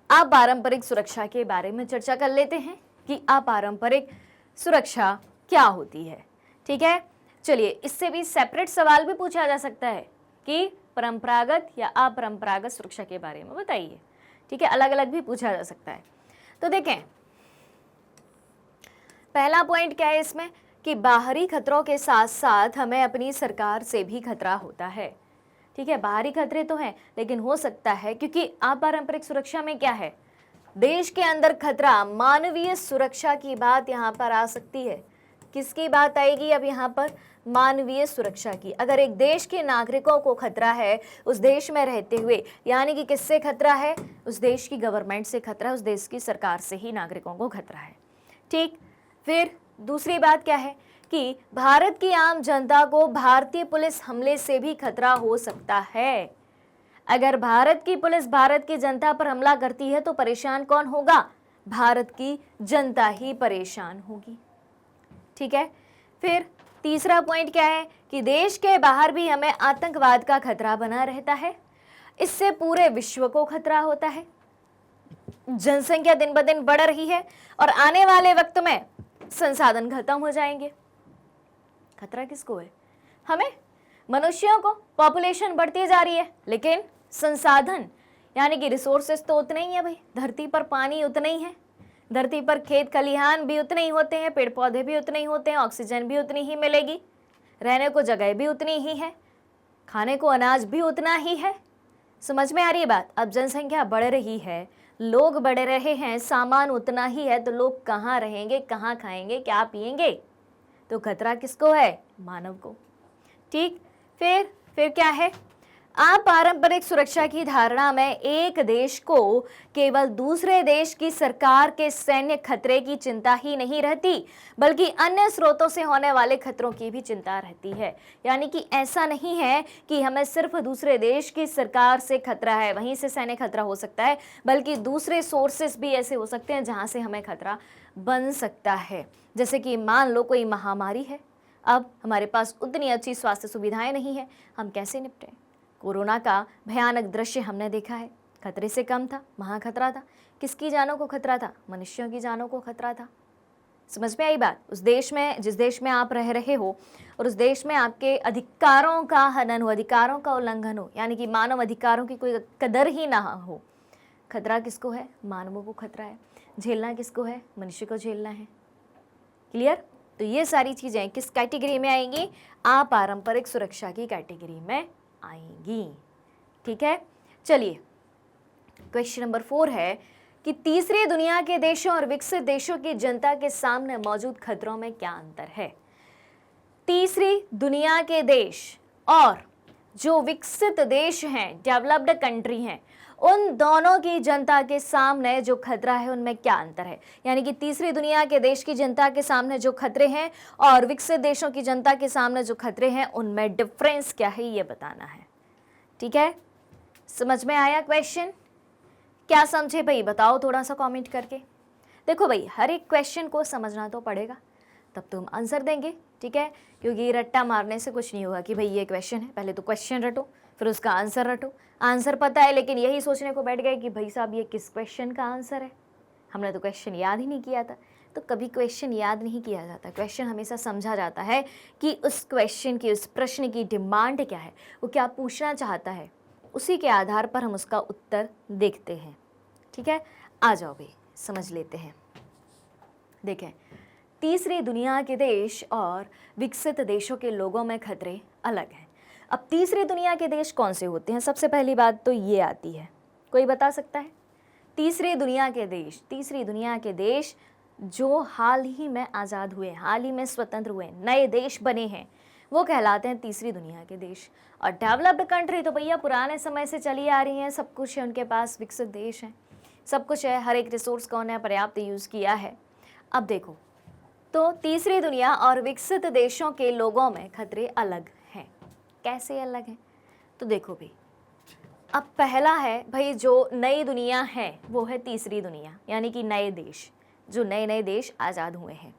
अपारंपरिक सुरक्षा के बारे में चर्चा कर लेते हैं कि अपारंपरिक सुरक्षा क्या होती है। ठीक है, चलिए, इससे भी सेपरेट सवाल भी पूछा जा सकता है कि परंपरागत या अपरंपरागत सुरक्षा के बारे में बताइए। ठीक है, अलग अलग भी पूछा जा सकता है। तो देखें, पहला पॉइंट क्या है इसमें कि बाहरी खतरों के साथ साथ हमें अपनी सरकार से भी खतरा होता है। ठीक है, बाहरी खतरे तो हैं, लेकिन हो सकता है, क्योंकि अपारंपरिक सुरक्षा में क्या है, देश के अंदर खतरा, मानवीय सुरक्षा की बात यहाँ पर आ सकती है। किसकी बात आएगी अब यहाँ पर? मानवीय सुरक्षा की। अगर एक देश के नागरिकों को खतरा है उस देश में रहते हुए, यानी कि किससे खतरा है? उस देश की गवर्नमेंट से खतरा है, उस देश की सरकार से ही नागरिकों को खतरा है। ठीक। फिर दूसरी बात क्या है कि भारत की आम जनता को भारतीय पुलिस हमले से भी खतरा हो सकता है। अगर भारत की पुलिस भारत की जनता पर हमला करती है तो परेशान कौन होगा? भारत की जनता ही परेशान होगी। ठीक है। फिर तीसरा पॉइंट क्या है कि देश के बाहर भी हमें आतंकवाद का खतरा बना रहता है। इससे पूरे विश्व को खतरा होता है। जनसंख्या दिन ब दिन बढ़ रही है और आने वाले वक्त में संसाधन खत्म हो जाएंगे। खतरा किसको है? हमें, मनुष्यों को। पॉपुलेशन बढ़ती जा रही है लेकिन संसाधन यानी कि रिसोर्सेस तो उतने ही है भाई। धरती पर पानी उतना ही है, धरती पर खेत खलिहान भी उतने ही होते हैं, पेड़ पौधे भी उतने ही होते हैं, ऑक्सीजन भी उतनी ही मिलेगी, रहने को जगह भी उतनी ही है, खाने को अनाज भी उतना ही है। समझ में आ रही है बात? अब जनसंख्या बढ़ रही है, लोग बढ़ रहे हैं, सामान उतना ही है, तो लोग कहाँ रहेंगे, कहाँ खाएंगे, क्या पिएंगे? तो खतरा किसको है? मानव को। ठीक। फिर क्या है? अपारंपरिक सुरक्षा की धारणा में एक देश को केवल दूसरे देश की सरकार के सैन्य खतरे की चिंता ही नहीं रहती, बल्कि अन्य स्रोतों से होने वाले खतरों की भी चिंता रहती है। यानी कि ऐसा नहीं है कि हमें सिर्फ दूसरे देश की सरकार से खतरा है, वहीं से सैन्य खतरा हो सकता है, बल्कि दूसरे सोर्सेस भी ऐसे हो सकते हैं जहां से हमें खतरा बन सकता है। जैसे कि मान लो कोई महामारी है, अब हमारे पास उतनी अच्छी स्वास्थ्य सुविधाएं नहीं है, हम कैसे निपटें? कोरोना का भयानक दृश्य हमने देखा है, खतरे से कम था, वहाँ खतरा था। किसकी जानों को खतरा था? मनुष्यों की जानों को खतरा था। समझ में आई बात? उस देश में, जिस देश में आप रह रहे हो और उस देश में आपके अधिकारों का हनन हो, अधिकारों का उल्लंघन हो, यानी कि मानव अधिकारों की कोई कदर ही ना हो। खतरा किसको है? मानवों को खतरा है। झेलना किसको है? मनुष्य को झेलना है। क्लियर? तो ये सारी चीजें किस कैटेगरी में आएंगी? अपारंपरिक सुरक्षा की कैटेगरी में आएंगी। ठीक है, चलिए क्वेश्चन नंबर 4 है कि तीसरी दुनिया के देशों और विकसित देशों की जनता के सामने मौजूद खतरों में क्या अंतर है? तीसरी दुनिया के देश और जो विकसित देश हैं, डेवलप्ड कंट्री हैं, उन दोनों की जनता के सामने जो खतरा है उनमें क्या अंतर है? यानी कि तीसरी दुनिया के देश की जनता के सामने जो खतरे हैं और विकसित देशों की जनता के सामने जो खतरे हैं उनमें डिफरेंस क्या है ये बताना है। ठीक है, समझ में आया क्वेश्चन? क्या समझे भाई, बताओ थोड़ा सा कमेंट करके। देखो भाई, हर एक क्वेश्चन को समझना तो पड़ेगा, तब तो हम आंसर देंगे। ठीक है, क्योंकि रट्टा मारने से कुछ नहीं होगा कि भाई ये क्वेश्चन है, पहले तो क्वेश्चन रटो फिर उसका आंसर रटो। आंसर पता है लेकिन यही सोचने को बैठ गए कि भाई साहब ये किस क्वेश्चन का आंसर है, हमने तो क्वेश्चन याद ही नहीं किया था। तो कभी क्वेश्चन याद नहीं किया जाता, क्वेश्चन हमेशा समझा जाता है कि उस क्वेश्चन की, उस प्रश्न की डिमांड क्या है, वो क्या पूछना चाहता है, उसी के आधार पर हम उसका उत्तर देखते हैं। ठीक है, आ जाओ भाई समझ लेते हैं। देखें, तीसरी दुनिया के देश और विकसित देशों के लोगों में खतरे अलग हैं। अब तीसरी दुनिया के देश कौन से होते हैं? सबसे पहली बात तो ये आती है, कोई बता सकता है? तीसरी दुनिया के देश, तीसरी दुनिया के देश जो हाल ही में आज़ाद हुए, हाल ही में स्वतंत्र हुए, नए देश बने हैं, वो कहलाते हैं तीसरी दुनिया के देश। और डेवलप्ड कंट्री तो भैया पुराने समय से चली आ रही हैं, सब कुछ है उनके पास, विकसित देश हैं, सब कुछ है, हर एक रिसोर्स का उन्हें पर्याप्त यूज़ किया है। अब देखो, तो तीसरी दुनिया और विकसित देशों के लोगों में खतरे अलग हैं। कैसे अलग हैं? तो देखो भाई, अब पहला है भाई, जो नई दुनिया है वो है तीसरी दुनिया, यानी कि नए देश, जो नए नए देश आज़ाद हुए हैं।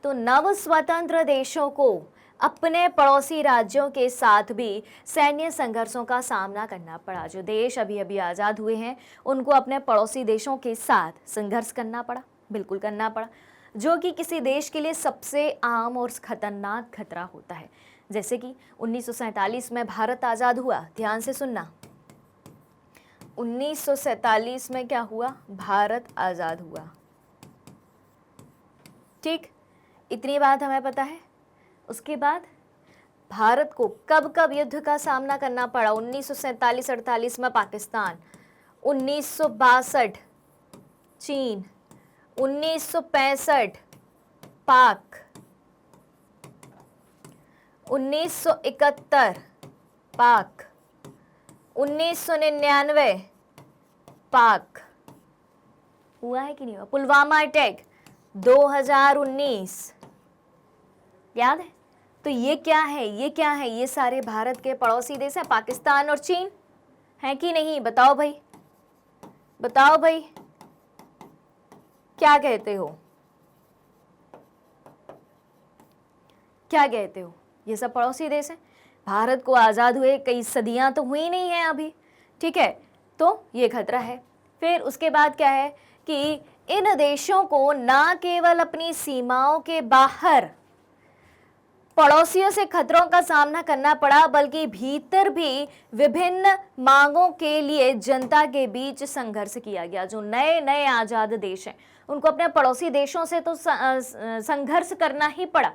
तो नव स्वतंत्र देशों को अपने पड़ोसी राज्यों के साथ भी सैन्य संघर्षों का सामना करना पड़ा। जो देश अभी अभी आज़ाद हुए हैं उनको अपने पड़ोसी देशों के साथ संघर्ष करना पड़ा, बिल्कुल करना पड़ा, जो कि किसी देश के लिए सबसे आम और खतरनाक खतरा होता है। जैसे कि 1947 में भारत आज़ाद हुआ, ध्यान से सुनना, 1947 में क्या हुआ? भारत आज़ाद हुआ। ठीक, इतनी बात हमें पता है। उसके बाद भारत को कब कब युद्ध का सामना करना पड़ा? 1947-48 में पाकिस्तान, 1962 चीन, 1965 पाक, 1971 पाक, 1999 पाक। हुआ है कि नहीं हुआ? पुलवामा अटैक 2019, याद है? तो ये क्या है, ये क्या है? ये सारे भारत के पड़ोसी देश हैं, पाकिस्तान और चीन, हैं कि नहीं? बताओ भाई, बताओ भाई, क्या कहते हो, क्या कहते हो? ये सब पड़ोसी देश हैं। भारत को आज़ाद हुए कई सदियां तो हुई नहीं हैं अभी, ठीक है? तो ये खतरा है। फिर उसके बाद क्या है कि इन देशों को ना केवल अपनी सीमाओं के बाहर पड़ोसियों से खतरों का सामना करना पड़ा, बल्कि भीतर भी विभिन्न मांगों के लिए जनता के बीच संघर्ष किया गया। जो नए नए आज़ाद देश हैं उनको अपने पड़ोसी देशों से तो संघर्ष करना ही पड़ा,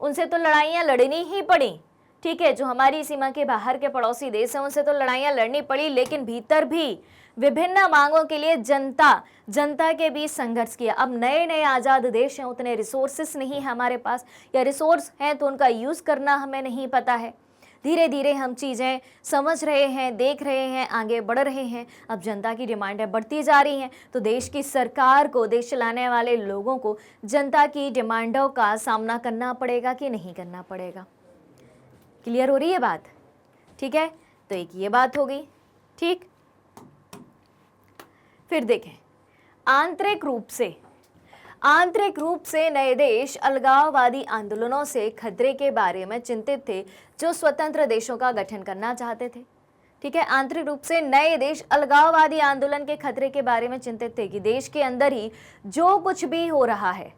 उनसे तो लड़ाइयाँ लड़नी ही पड़ी, ठीक है? जो हमारी सीमा के बाहर के पड़ोसी देश हैं उनसे तो लड़ाइयाँ लड़नी पड़ी, लेकिन भीतर भी विभिन्न मांगों के लिए जनता के बीच संघर्ष किया। अब नए नए आज़ाद देश हैं, उतने रिसोर्सेस नहीं है हमारे पास, या रिसोर्स हैं तो उनका यूज़ करना हमें नहीं पता है। धीरे धीरे हम चीज़ें समझ रहे हैं, देख रहे हैं, आगे बढ़ रहे हैं। अब जनता की डिमांडें बढ़ती जा रही हैं, तो देश की सरकार को, देश चलाने वाले लोगों को जनता की डिमांडों का सामना करना पड़ेगा कि नहीं करना पड़ेगा? क्लियर हो रही है बात? ठीक है, तो एक ये बात हो गई, ठीक। फिर देखें, आंतरिक रूप से नए देश अलगाववादी आंदोलनों से खतरे के बारे में चिंतित थे जो स्वतंत्र देशों का गठन करना चाहते थे, ठीक है? आंतरिक रूप से नए देश अलगाववादी आंदोलन के खतरे के बारे में चिंतित थे कि देश के अंदर ही जो कुछ भी हो रहा है,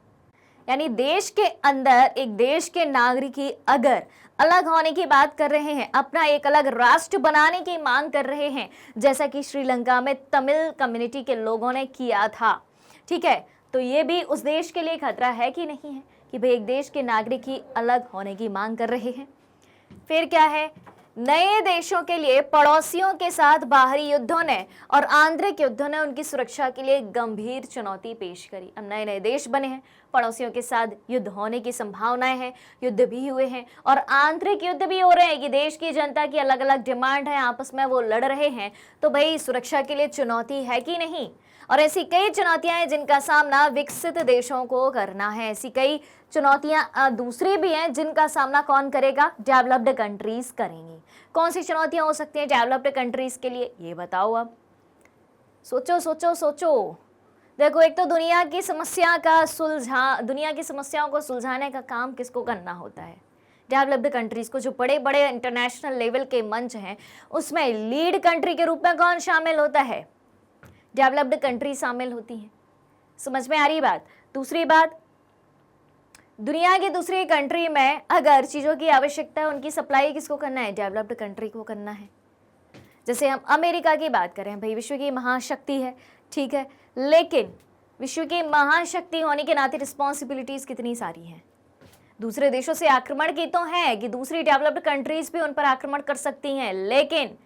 यानी देश के अंदर एक देश के नागरिक ही अगर अलग होने की बात कर रहे हैं, अपना एक अलग राष्ट्र बनाने की मांग कर रहे हैं, जैसा कि श्रीलंका में तमिल कम्युनिटी के लोगों ने किया था, ठीक है, तो ये भी उस देश के लिए खतरा है कि नहीं है कि भाई एक देश के नागरिक ही अलग होने की मांग कर रहे हैं। फिर क्या है, नए देशों के लिए पड़ोसियों के साथ बाहरी युद्धों ने और आंतरिक युद्धों ने उनकी सुरक्षा के लिए गंभीर चुनौती पेश करी। अब नए नए देश बने हैं, पड़ोसियों के साथ युद्ध होने की संभावनाएं हैं, युद्ध भी हुए हैं और आंतरिक युद्ध भी हो रहे हैं कि देश की जनता की अलग अलग डिमांड है, आपस में वो लड़ रहे हैं, तो भाई सुरक्षा के लिए चुनौती है कि नहीं। और ऐसी कई चुनौतियां हैं जिनका सामना विकसित देशों को करना है, ऐसी कई चुनौतियां दूसरी भी हैं जिनका सामना कौन करेगा, डेवलप्ड कंट्रीज करेंगी। कौन सी चुनौतियां हो सकती हैं डेवलप्ड कंट्रीज के लिए, ये बताओ। अब सोचो सोचो सोचो। देखो, एक तो दुनिया की समस्याओं को सुलझाने का काम किसको करना होता है, डेवलप्ड कंट्रीज को। जो बड़े बड़े इंटरनेशनल लेवल के मंच हैं उसमें लीड कंट्री के रूप में कौन शामिल होता है, डेवलप्ड कंट्री शामिल होती हैं। समझ में आ रही बात। दूसरी बात, दुनिया की दूसरी कंट्री में अगर चीज़ों की आवश्यकता है, उनकी सप्लाई किसको करना है, डेवलप्ड कंट्री को करना है। जैसे हम अमेरिका की बात करें, भाई विश्व की महाशक्ति है, ठीक है, लेकिन विश्व की महाशक्ति होने के नाते रिस्पॉन्सिबिलिटीज कितनी सारी हैं। दूसरे देशों से आक्रमण की तो है कि दूसरी डेवलप्ड कंट्रीज भी उन पर आक्रमण कर सकती हैं, लेकिन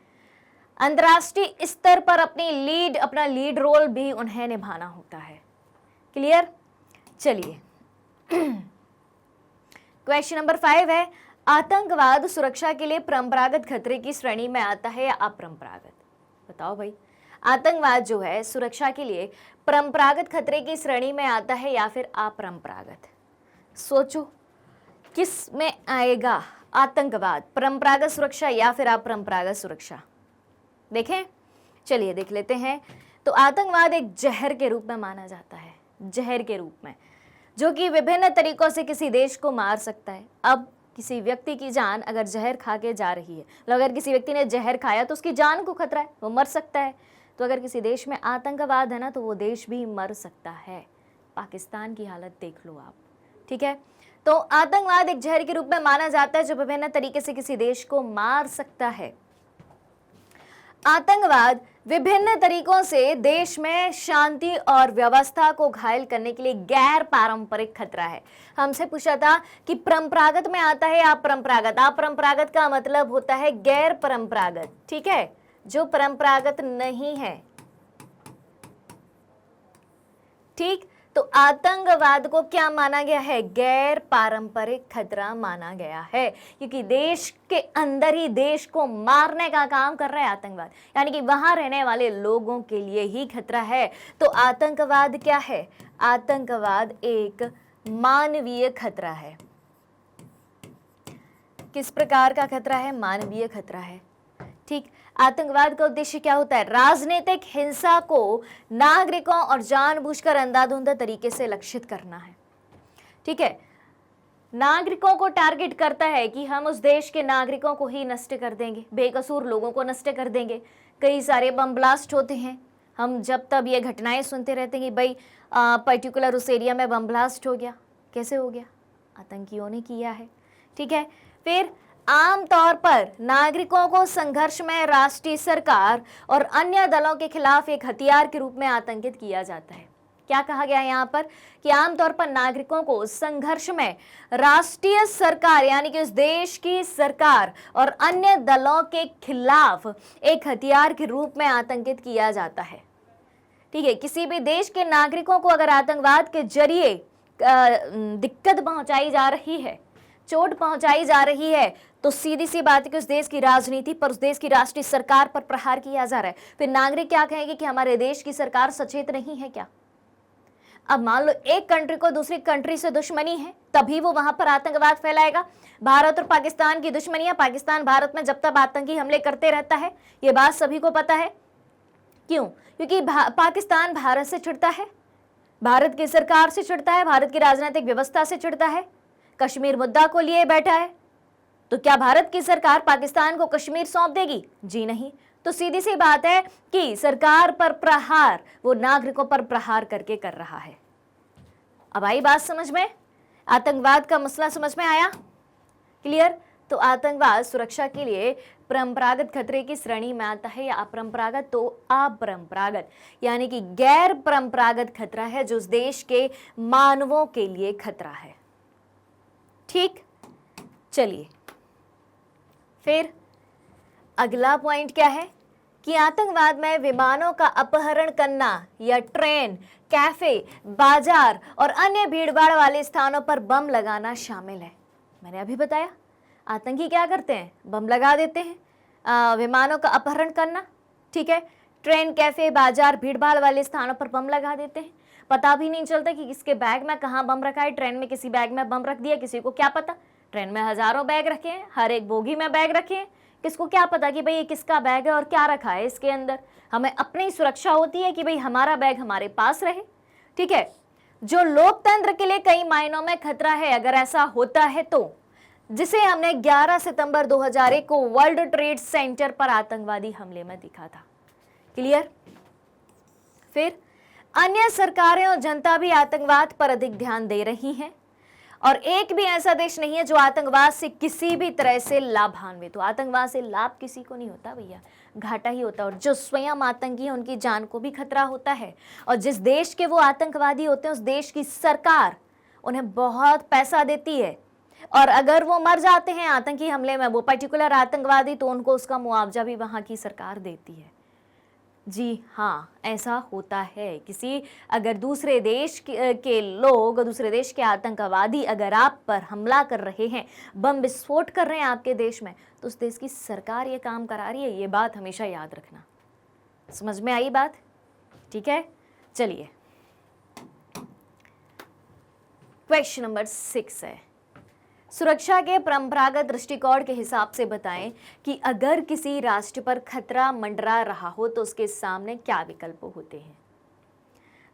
अंतर्राष्ट्रीय स्तर पर अपना लीड रोल भी उन्हें निभाना होता है। क्लियर। चलिए क्वेश्चन नंबर 5 है, आतंकवाद सुरक्षा के लिए परंपरागत खतरे की श्रेणी में आता है या अपरंपरागत। बताओ भाई, आतंकवाद जो है सुरक्षा के लिए परंपरागत खतरे की श्रेणी में आता है या फिर अपरंपरागत। सोचो किस में आएगा आतंकवाद, परंपरागत सुरक्षा या फिर अपरंपरागत सुरक्षा। देखें, चलिए देख लेते हैं। तो आतंकवाद एक जहर के रूप में माना जाता है, जहर के रूप में, जो कि विभिन्न तरीकों से किसी देश को मार सकता है। अब किसी व्यक्ति की जान अगर जहर खा के जा रही है, अगर किसी व्यक्ति ने जहर खाया तो उसकी जान को खतरा है, वो मर सकता है। तो अगर किसी देश में आतंकवाद है ना, तो वो देश भी मर सकता है। पाकिस्तान की हालत देख लो आप, ठीक है। तो आतंकवाद एक जहर के रूप में माना जाता है जो विभिन्न तरीके से किसी देश को मार सकता है। आतंकवाद विभिन्न तरीकों से देश में शांति और व्यवस्था को घायल करने के लिए गैर पारंपरिक खतरा है। हमसे पूछा था कि परंपरागत में आता है या अपरंपरागत। अपरंपरागत का मतलब होता है गैर परंपरागत, ठीक है, जो परंपरागत नहीं है, ठीक। तो आतंकवाद को क्या माना गया है, गैर पारंपरिक खतरा माना गया है, क्योंकि देश के अंदर ही देश को मारने का काम कर रहा है आतंकवाद, यानी कि वहां रहने वाले लोगों के लिए ही खतरा है। तो आतंकवाद क्या है, आतंकवाद एक मानवीय खतरा है। किस प्रकार का खतरा है, मानवीय खतरा है, ठीक। आतंकवाद का उद्देश्य क्या होता है, राजनीतिक हिंसा को नागरिकों और जानबूझकर अंधाधुंध तरीके से लक्षित करना है, ठीक है। नागरिकों को टारगेट करता है कि हम उस देश के नागरिकों को ही नष्ट कर देंगे, बेकसूर लोगों को नष्ट कर देंगे। कई सारे बम ब्लास्ट होते हैं, हम जब तब ये घटनाएं सुनते रहते हैं कि भाई पर्टिकुलर उस एरिया में बम ब्लास्ट हो गया। कैसे हो गया, आतंकियों ने किया है, ठीक है। फिर आमतौर पर नागरिकों को संघर्ष में राष्ट्रीय सरकार और अन्य दलों के खिलाफ एक हथियार के रूप में आतंकित किया जाता है। क्या कहा गया है यहाँ पर कि आमतौर पर नागरिकों को संघर्ष में राष्ट्रीय सरकार यानी कि उस देश की सरकार और अन्य दलों के खिलाफ एक हथियार के रूप में आतंकित किया जाता है, ठीक है। किसी भी देश के नागरिकों को अगर आतंकवाद के जरिए दिक्कत पहुंचाई जा रही है, चोट पहुंचाई जा रही है, तो सीधी सी बात है कि उस देश की राजनीति पर, उस देश की राष्ट्रीय सरकार पर प्रहार किया जा रहा है। फिर नागरिक क्या कहेंगे कि हमारे देश की सरकार सचेत नहीं है क्या। अब मान लो एक कंट्री को दूसरी कंट्री से दुश्मनी है, तभी वो वहां पर आतंकवाद फैलाएगा। भारत और पाकिस्तान की दुश्मनी है, पाकिस्तान भारत में जब तक आतंकी हमले करते रहता है, ये बात सभी को पता है। क्यों, क्योंकि पाकिस्तान भारत से चिढ़ता है, भारत की सरकार से चिढ़ता है, भारत की राजनीतिक व्यवस्था से चिढ़ता है, कश्मीर मुद्दा को लिए बैठा है। तो क्या भारत की सरकार पाकिस्तान को कश्मीर सौंप देगी, जी नहीं। तो सीधी सी बात है कि सरकार पर प्रहार वो नागरिकों पर प्रहार करके कर रहा है। अब आई बात समझ में, आतंकवाद का मसला समझ में आया? क्लियर? तो आतंकवाद सुरक्षा के लिए परंपरागत खतरे की श्रेणी में आता है या अपरंपरागत? तो अपरंपरागत, यानी कि गैर परंपरागत खतरा है जो उस देश के मानवों के लिए खतरा है। ठीक, चलिए फिर अगला पॉइंट क्या है कि आतंकवाद में विमानों का अपहरण करना या ट्रेन, कैफे, बाजार और अन्य भीड़भाड़ वाले स्थानों पर बम लगाना शामिल है। मैंने अभी बताया आतंकी क्या करते हैं, बम लगा देते हैं। विमानों का अपहरण करना, ठीक है, ट्रेन, कैफे, बाजार, भीड़भाड़ वाले स्थानों पर बम लगा देते हैं। पता भी नहीं चलता कि किसके बैग में कहाँ बम रखा है। ट्रेन में किसी बैग में बम रख दिया, किसी को क्या पता। ट्रेन में हजारों बैग रखे हैं, हर एक बोगी में बैग रखे हैं, किसको क्या पता कि भाई ये किसका बैग है और क्या रखा है इसके अंदर। हमें अपनी सुरक्षा होती है कि भाई हमारा बैग हमारे पास रहे, ठीक है, जो लोकतंत्र के लिए कई मायनों में खतरा है अगर ऐसा होता है तो, जिसे हमने 11 सितंबर 2001 को वर्ल्ड ट्रेड सेंटर पर आतंकवादी हमले में दिखा था। क्लियर? फिर अन्य सरकारें और जनता भी आतंकवाद पर अधिक ध्यान दे रही हैं और एक भी ऐसा देश नहीं है जो आतंकवाद से किसी भी तरह से लाभान्वित हो। आतंकवाद से लाभ किसी को नहीं होता भैया, घाटा ही होता है। और जो स्वयं आतंकी है उनकी जान को भी खतरा होता है। और जिस देश के वो आतंकवादी होते हैं उस देश की सरकार उन्हें बहुत पैसा देती है और अगर वो मर जाते हैं आतंकी हमले में, वो पर्टिकुलर आतंकवादी, तो उनको उसका मुआवजा भी वहां की सरकार देती है। जी हाँ, ऐसा होता है। किसी अगर दूसरे देश के लोग, दूसरे देश के आतंकवादी अगर आप पर हमला कर रहे हैं, बम विस्फोट कर रहे हैं आपके देश में, तो उस देश की सरकार ये काम करा रही है। ये बात हमेशा याद रखना। समझ में आई बात? ठीक है, चलिए क्वेश्चन नंबर 6 है, सुरक्षा के परंपरागत दृष्टिकोण के हिसाब से बताएं कि अगर किसी राष्ट्र पर खतरा मंडरा रहा हो तो उसके सामने क्या विकल्प होते हैं।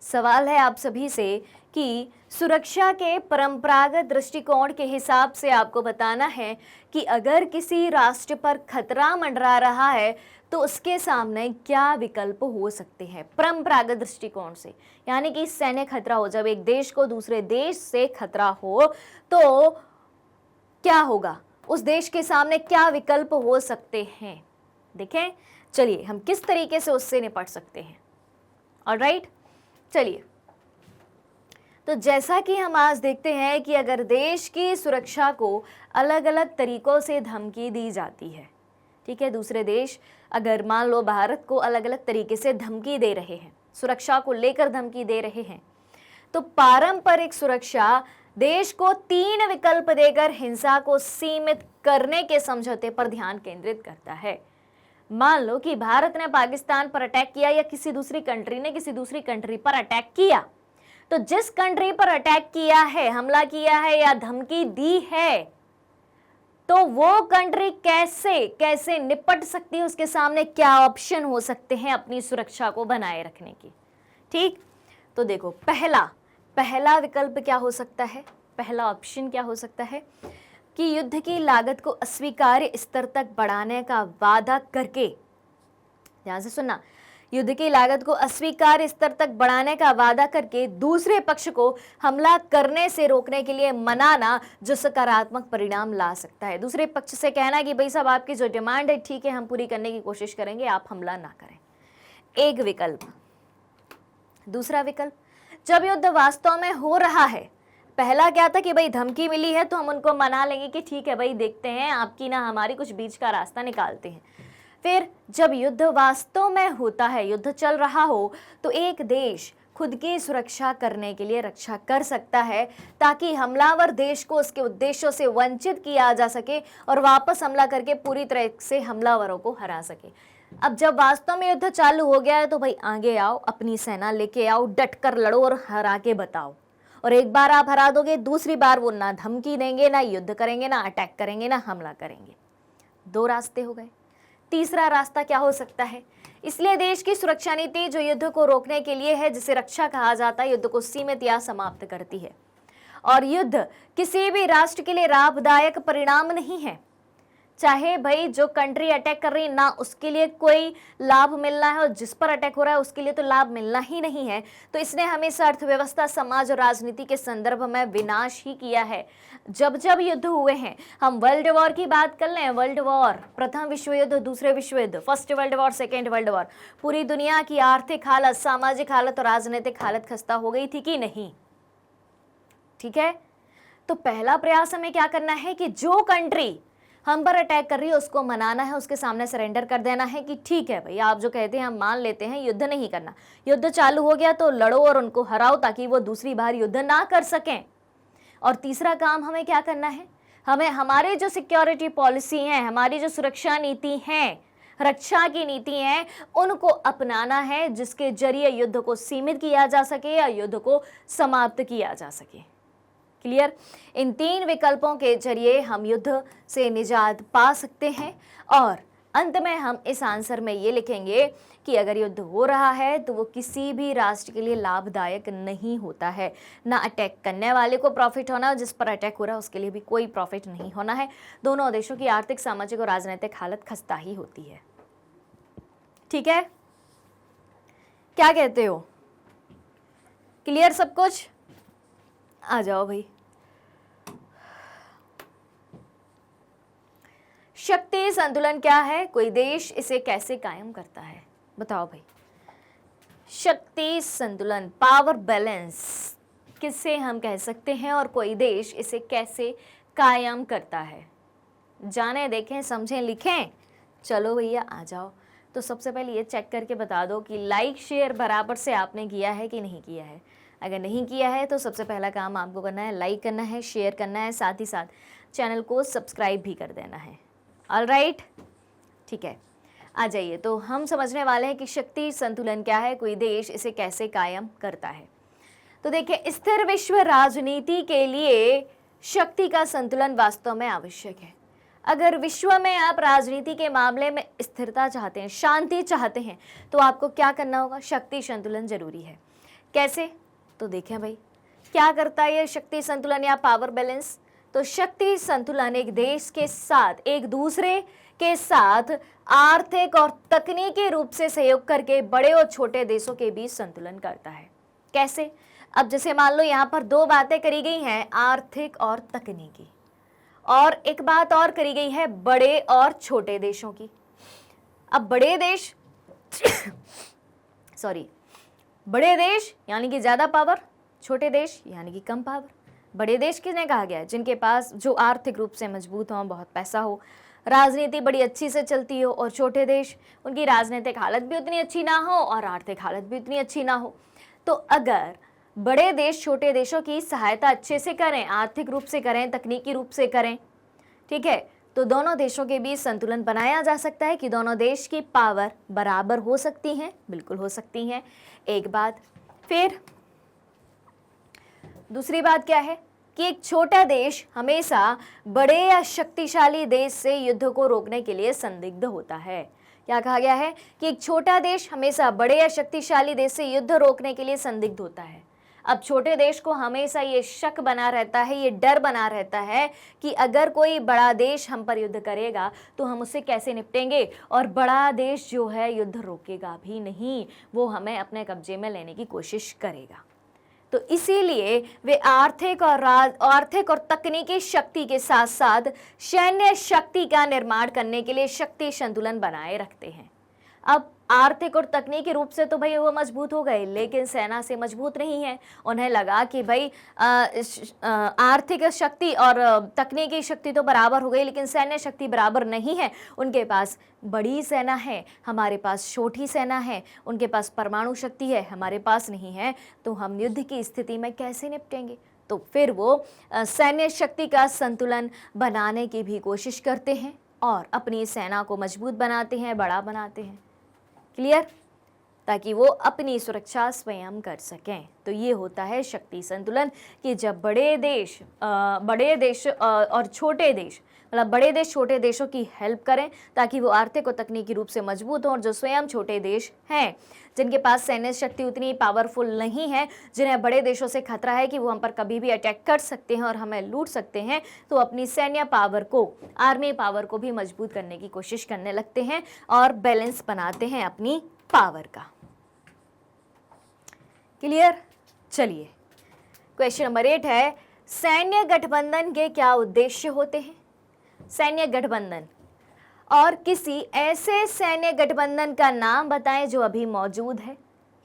सवाल है आप सभी से कि सुरक्षा के परंपरागत दृष्टिकोण के हिसाब से आपको बताना है कि अगर किसी राष्ट्र पर खतरा मंडरा रहा है तो उसके सामने क्या विकल्प हो सकते हैं परंपरागत दृष्टिकोण से। यानी कि सैन्य खतरा हो, जब एक देश को दूसरे देश से खतरा हो तो क्या होगा, उस देश के सामने क्या विकल्प हो सकते हैं। देखें, चलिए हम किस तरीके से उससे निपट सकते हैं। ऑलराइट, चलिए तो जैसा कि हम आज देखते हैं कि अगर देश की सुरक्षा को अलग अलग तरीकों से धमकी दी जाती है, ठीक है, दूसरे देश अगर मान लो भारत को अलग अलग तरीके से धमकी दे रहे हैं, सुरक्षा को लेकर धमकी दे रहे हैं, तो पारंपरिक सुरक्षा देश को 3 विकल्प देकर हिंसा को सीमित करने के समझौते पर ध्यान केंद्रित करता है। मान लो कि भारत ने पाकिस्तान पर अटैक किया या किसी दूसरी कंट्री ने किसी दूसरी कंट्री पर अटैक किया, तो जिस कंट्री पर अटैक किया है, हमला किया है या धमकी दी है, तो वो कंट्री कैसे कैसे निपट सकती है, उसके सामने क्या ऑप्शन हो सकते हैं अपनी सुरक्षा को बनाए रखने की। ठीक, तो देखो पहला विकल्प क्या हो सकता है, पहला ऑप्शन क्या हो सकता है कि युद्ध की लागत को अस्वीकार्य स्तर तक बढ़ाने का वादा करके, ध्यान से सुनना, युद्ध की लागत को अस्वीकार्य स्तर तक बढ़ाने का वादा करके दूसरे पक्ष को हमला करने से रोकने के लिए मनाना, जो सकारात्मक परिणाम ला सकता है। दूसरे पक्ष से कहना कि भाई साहब आपकी जो डिमांड है ठीक है, हम पूरी करने की कोशिश करेंगे, आप हमला ना करें। एक विकल्प। दूसरा विकल्प, जब युद्ध वास्तव में हो रहा है, पहला क्या था कि भाई धमकी मिली है तो हम उनको मना लेंगे कि ठीक है भाई, देखते हैं आपकी ना हमारी, कुछ बीच का रास्ता निकालते हैं। फिर जब युद्ध वास्तव में होता है, युद्ध चल रहा हो, तो एक देश खुद की सुरक्षा करने के लिए रक्षा कर सकता है ताकि हमलावर देश को उसके उद्देश्यों से वंचित किया जा सके और वापस हमला करके पूरी तरह से हमलावरों को हरा सके। अब जब वास्तव में युद्ध चालू हो गया है तो भाई आगे आओ, अपनी सेना लेके आओ, डट कर लड़ो और हरा के बताओ। और एक बार आप हरा दोगे, दूसरी बार वो ना धमकी देंगे, ना युद्ध करेंगे, ना अटैक करेंगे, ना हमला करेंगे। 2 रास्ते हो गए। तीसरा रास्ता क्या हो सकता है, इसलिए देश की सुरक्षा नीति जो युद्ध को रोकने के लिए है, जिसे रक्षा कहा जाता है, युद्ध को सीमित या समाप्त करती है। और युद्ध किसी भी राष्ट्र के लिए लाभदायक परिणाम नहीं है, चाहे भाई जो कंट्री अटैक कर रही है ना उसके लिए कोई लाभ मिलना है और जिस पर अटैक हो रहा है उसके लिए तो लाभ मिलना ही नहीं है, तो इसने हमेशा अर्थव्यवस्था, समाज और राजनीति के संदर्भ में विनाश ही किया है। जब जब युद्ध हुए हैं, हम वर्ल्ड वॉर की बात कर लें, वर्ल्ड वॉर, प्रथम विश्व युद्ध, दूसरे विश्व युद्ध, first world war, second world war, पूरी दुनिया की आर्थिक हालत, सामाजिक हालत और राजनीतिक हालत खस्ता हो गई थी कि नहीं? ठीक है, तो पहला प्रयास हमें क्या करना है कि जो कंट्री हम पर अटैक कर रही है उसको मनाना है, उसके सामने सरेंडर कर देना है कि ठीक है भाई, आप जो कहते हैं हम मान लेते हैं, युद्ध नहीं करना। युद्ध चालू हो गया तो लड़ो और उनको हराओ ताकि वो दूसरी बार युद्ध ना कर सकें। और तीसरा काम हमें क्या करना है, हमें हमारे जो सिक्योरिटी पॉलिसी हैं, हमारी जो सुरक्षा नीति हैं, रक्षा की नीति हैं, उनको अपनाना है जिसके जरिए युद्ध को सीमित किया जा सके या युद्ध को समाप्त किया जा सके। क्लियर? इन तीन विकल्पों के जरिए हम युद्ध से निजात पा सकते हैं और अंत में हम इस आंसर में ये लिखेंगे कि अगर युद्ध हो रहा है तो वो किसी भी राष्ट्र के लिए लाभदायक नहीं होता है। ना अटैक करने वाले को प्रॉफिट होना, जिस पर अटैक हो रहा है उसके लिए भी कोई प्रॉफिट नहीं होना है। दोनों देशों की आर्थिक, सामाजिक और राजनीतिक हालत खस्ता ही होती है। ठीक है, क्या कहते हो? क्लियर सब कुछ? आ जाओ भाई। शक्ति संतुलन क्या है? कोई देश इसे कैसे कायम करता है? बताओ भाई। शक्ति संतुलन, पावर बैलेंस किसे हम कह सकते हैं और कोई देश इसे कैसे कायम करता है? जाने, देखें, समझें, लिखें। चलो भैया आ जाओ। तो सबसे पहले ये चेक करके बता दो कि लाइक शेयर बराबर से आपने किया है कि नहीं किया है। अगर नहीं किया है तो सबसे पहला काम आपको करना है, लाइक करना है, शेयर करना है, साथ ही साथ चैनल को सब्सक्राइब भी कर देना है। ऑलराइट, ठीक है, आ जाइए। तो हम समझने वाले हैं कि शक्ति संतुलन क्या है, कोई देश इसे कैसे कायम करता है। तो देखिए, स्थिर विश्व राजनीति के लिए शक्ति का संतुलन वास्तव में आवश्यक है। अगर विश्व में आप राजनीति के मामले में स्थिरता चाहते हैं, शांति चाहते हैं, तो आपको क्या करना होगा? शक्ति संतुलन जरूरी है। कैसे? तो देखें भाई, क्या करता है ये शक्ति संतुलन या पावर बैलेंस? तो शक्ति संतुलन एक देश के साथ, एक दूसरे के साथ आर्थिक और तकनीकी रूप से सहयोग करके बड़े और छोटे देशों के बीच संतुलन करता है। कैसे? अब जैसे मान लो यहाँ पर दो बातें करी गई हैं, आर्थिक और तकनीकी, और एक बात और करी गई है बड़े और छोटे देशों की। अब बड़े देश सॉरी, बड़े देश यानी कि ज्यादा पावर, छोटे देश यानी कि कम पावर। बड़े देश किसने कहा गया? जिनके पास जो आर्थिक रूप से मजबूत हो, बहुत पैसा हो, राजनीति बड़ी अच्छी से चलती हो, और छोटे देश, उनकी राजनीतिक हालत भी उतनी अच्छी ना हो और आर्थिक हालत भी उतनी अच्छी ना हो। तो अगर बड़े देश छोटे देशों की सहायता अच्छे से करें, आर्थिक रूप से करें, तकनीकी रूप से करें, ठीक है, तो दोनों देशों के बीच संतुलन बनाया जा सकता है कि दोनों देश की पावर बराबर हो सकती हैं, बिल्कुल हो सकती हैं। एक बात। फिर दूसरी बात क्या है कि एक छोटा देश हमेशा बड़े या शक्तिशाली देश से युद्ध को रोकने के लिए संदिग्ध होता है। क्या कहा गया है कि एक छोटा देश हमेशा बड़े या शक्तिशाली देश से युद्ध रोकने के लिए संदिग्ध होता है। अब छोटे देश को हमेशा ये शक बना रहता है, ये डर बना रहता है कि अगर कोई बड़ा देश हम पर युद्ध करेगा तो हम उससे कैसे निपटेंगे, और बड़ा देश जो है युद्ध रोकेगा भी नहीं, वो हमें अपने कब्जे में लेने की कोशिश करेगा। तो इसीलिए वे आर्थिक और तकनीकी शक्ति के साथ साथ सैन्य शक्ति का निर्माण करने के लिए शक्ति संतुलन बनाए रखते हैं। अब आर्थिक और तकनीकी रूप से तो भाई वो मजबूत हो गए, लेकिन सेना से मजबूत नहीं है। उन्हें लगा कि भाई आर्थिक शक्ति और तकनीकी शक्ति तो बराबर हो गई, लेकिन सैन्य शक्ति बराबर नहीं है। उनके पास बड़ी सेना है, हमारे पास छोटी सेना है, उनके पास परमाणु शक्ति है, हमारे पास नहीं है, तो हम युद्ध की स्थिति में कैसे निपटेंगे? तो फिर वो सैन्य शक्ति का संतुलन बनाने की भी कोशिश करते हैं और अपनी सेना को मजबूत बनाते हैं, बड़ा बनाते हैं। क्लियर? ताकि वो अपनी सुरक्षा स्वयं कर सकें। तो ये होता है शक्ति संतुलन कि जब बड़े देश और छोटे देश मतलब बड़े देश छोटे देशों की हेल्प करें ताकि वो आर्थिक और तकनीकी रूप से मजबूत हों, और जो स्वयं छोटे देश हैं जिनके पास सैन्य शक्ति उतनी पावरफुल नहीं है, जिन्हें बड़े देशों से खतरा है कि वो हम पर कभी भी अटैक कर सकते हैं और हमें लूट सकते हैं, तो अपनी सैन्य पावर को, आर्मी पावर को भी मजबूत करने की कोशिश करने लगते हैं और बैलेंस बनाते हैं अपनी पावर का। क्लियर? चलिए, क्वेश्चन नंबर 8 है, सैन्य गठबंधन के क्या उद्देश्य होते हैं? सैन्य गठबंधन, और किसी ऐसे सैन्य गठबंधन का नाम बताएं जो अभी मौजूद है,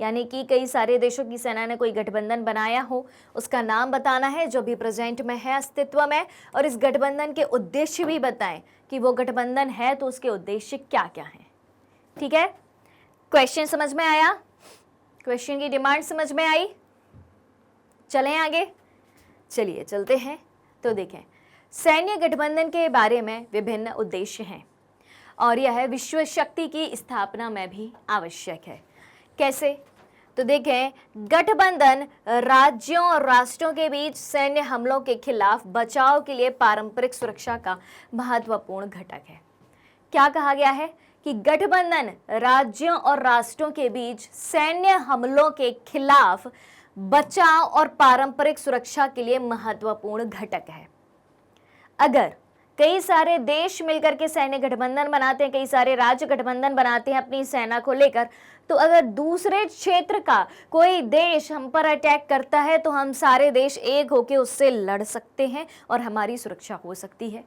यानी कि कई सारे देशों की सेना ने कोई गठबंधन बनाया हो, उसका नाम बताना है जो भी प्रेजेंट में है, अस्तित्व में, और इस गठबंधन के उद्देश्य भी बताएं कि वो गठबंधन है तो उसके उद्देश्य क्या क्या हैं। ठीक है, क्वेश्चन समझ में आया? क्वेश्चन की डिमांड समझ में आई? चलें आगे, चलिए चलते हैं। तो देखें, सैन्य गठबंधन के बारे में विभिन्न उद्देश्य हैं और यह विश्व शक्ति की स्थापना में भी आवश्यक है। कैसे? तो देखें, गठबंधन राज्यों और राष्ट्रों के बीच सैन्य हमलों के खिलाफ बचाव के लिए पारंपरिक सुरक्षा का महत्वपूर्ण घटक है। क्या कहा गया है कि गठबंधन राज्यों और राष्ट्रों के बीच सैन्य हमलों के खिलाफ बचाव और पारंपरिक सुरक्षा के लिए महत्वपूर्ण घटक है। अगर कई सारे देश मिलकर के सैन्य गठबंधन बनाते हैं, कई सारे राज्य गठबंधन बनाते हैं अपनी सेना को लेकर, तो अगर दूसरे क्षेत्र का कोई देश हम पर अटैक करता है तो हम सारे देश एक होकर उससे लड़ सकते हैं और हमारी सुरक्षा हो सकती है।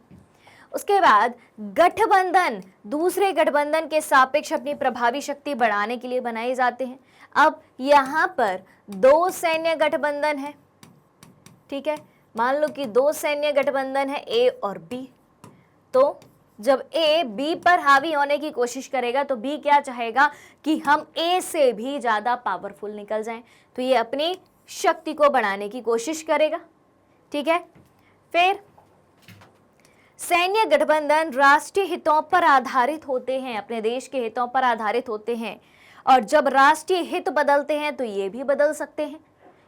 उसके बाद गठबंधन दूसरे गठबंधन के सापेक्ष अपनी प्रभावी शक्ति बढ़ाने के लिए बनाए जाते हैं। अब यहाँ पर दो सैन्य गठबंधन है, ठीक है, मान लो कि दो सैन्य गठबंधन है, ए और बी। तो जब ए बी पर हावी होने की कोशिश करेगा तो बी क्या चाहेगा कि हम ए से भी ज्यादा पावरफुल निकल जाएं, तो ये अपनी शक्ति को बढ़ाने की कोशिश करेगा। ठीक है, फिर सैन्य गठबंधन राष्ट्रीय हितों पर आधारित होते हैं, अपने देश के हितों पर आधारित होते हैं, और जब राष्ट्रीय हित बदलते हैं तो ये भी बदल सकते हैं,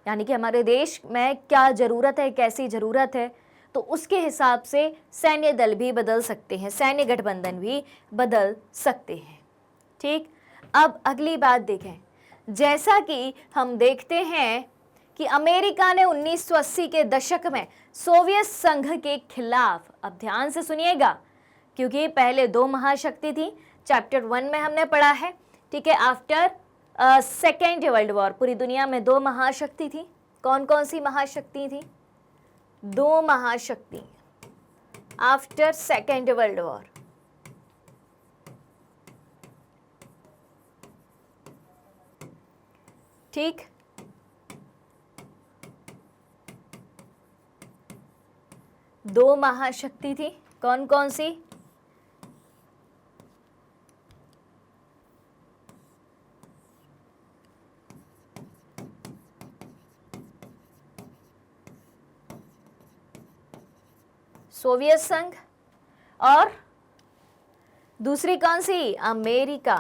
यानी कि हमारे देश में क्या जरूरत है, कैसी जरूरत है, तो उसके हिसाब से सैन्य दल भी बदल सकते हैं, सैन्य गठबंधन भी बदल सकते हैं। ठीक, अब अगली बात देखें, जैसा कि हम देखते हैं कि अमेरिका ने 1980 के दशक में सोवियत संघ के खिलाफ, अब ध्यान से सुनिएगा क्योंकि पहले दो महाशक्ति थी, चैप्टर 1 में हमने पढ़ा है, ठीक है, आफ्टर सेकेंड वर्ल्ड वॉर पूरी दुनिया में दो महाशक्ति थी। कौन कौन सी महाशक्ति थी? दो महाशक्ति आफ्टर सेकेंड वर्ल्ड वॉर। ठीक, दो महाशक्ति थी, कौन कौन सी? सोवियत संघ और दूसरी कौन सी? अमेरिका।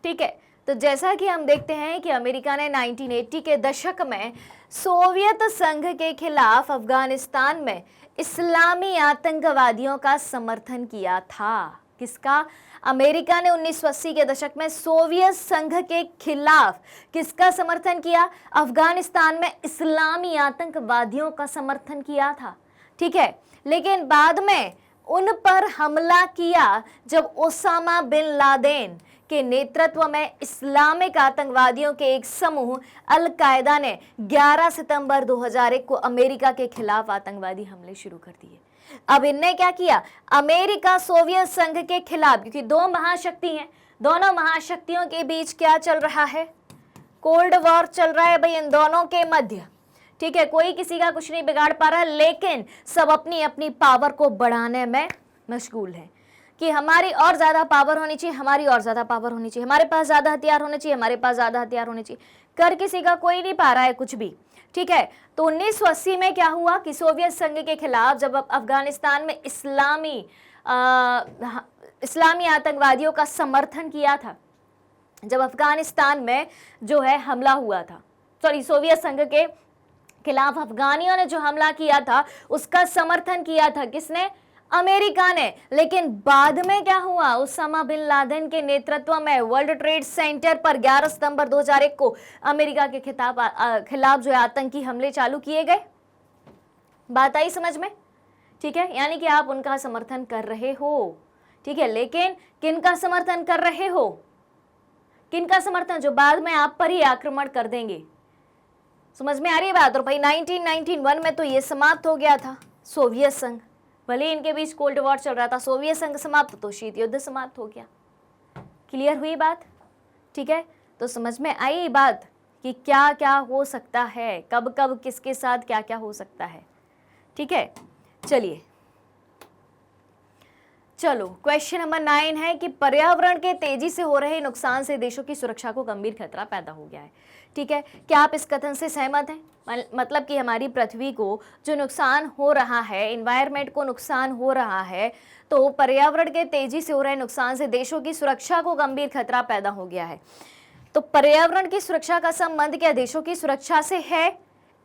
ठीक है, तो जैसा कि हम देखते हैं कि अमेरिका ने 1980 के दशक में सोवियत संघ के खिलाफ अफगानिस्तान में इस्लामी आतंकवादियों का समर्थन किया था। किसका? अमेरिका ने 1980 के दशक में सोवियत संघ के खिलाफ किसका समर्थन किया? अफगानिस्तान में इस्लामी आतंकवादियों का समर्थन किया था। ठीक है, लेकिन बाद में उन पर हमला किया जब ओसामा बिन लादेन के नेतृत्व में इस्लामिक आतंकवादियों के एक समूह अल कायदा ने 11 सितंबर 2001 को अमेरिका के खिलाफ आतंकवादी हमले शुरू कर दिए। अब इनने क्या किया? अमेरिका सोवियत संघ के खिलाफ, क्योंकि दो महाशक्ति हैं, दोनों महाशक्तियों के बीच क्या चल रहा है? कोल्ड वॉर चल रहा है भाई इन दोनों के मध्य। ठीक है, कोई किसी का कुछ नहीं बिगाड़ पा रहा, लेकिन सब अपनी अपनी पावर को बढ़ाने में मशगूल है कि हमारी और ज्यादा पावर होनी चाहिए, हमारी और ज्यादा पावर होनी चाहिए, हमारे पास ज्यादा हथियार होने चाहिए, हमारे पास ज्यादा हथियार होने चाहिए। कर किसी का कोई नहीं पा रहा है कुछ भी। ठीक है, तो 1980 में क्या हुआ कि सोवियत संघ के खिलाफ जब अफगानिस्तान में इस्लामी आतंकवादियों का समर्थन किया था, जब अफगानिस्तान में जो है हमला हुआ था, सॉरी सोवियत संघ के खिलाफ अफगानियों ने जो हमला किया था उसका समर्थन किया था किसने? अमेरिका ने। लेकिन बाद में क्या हुआ? उसामा बिन लादेन के नेतृत्व में वर्ल्ड ट्रेड सेंटर पर 11 सितंबर 2001 को अमेरिका के खिलाफ जो है आतंकी हमले चालू किए गए। बात आई समझ में? ठीक है, यानी कि आप उनका समर्थन कर रहे हो, ठीक है, लेकिन किनका समर्थन कर रहे हो? किनका समर्थन? जो बाद में आप पर ही आक्रमण कर देंगे। समझ में आ रही है बात? और भाई 1991 में तो ये समाप्त हो गया था, सोवियत संघ। भले इनके बीच कोल्ड वॉर चल रहा था, सोवियत संघ समाप्त तो शीत युद्ध समाप्त हो गया। क्लियर हुई बात? ठीक है, तो समझ में आई बात कि क्या क्या हो सकता है, कब कब किसके साथ क्या क्या हो सकता है। ठीक है, चलिए चलो क्वेश्चन नंबर 9 है कि पर्यावरण के तेजी से हो रहे नुकसान से देशों की सुरक्षा को गंभीर खतरा पैदा हो गया है। ठीक है, क्या आप इस कथन से सहमत हैं? मतलब कि हमारी पृथ्वी को जो नुकसान हो रहा है, एनवायरनमेंट को नुकसान हो रहा है, तो पर्यावरण के तेजी से हो रहे नुकसान से देशों की सुरक्षा को गंभीर खतरा पैदा हो गया है। तो पर्यावरण की सुरक्षा का संबंध क्या देशों की सुरक्षा से है?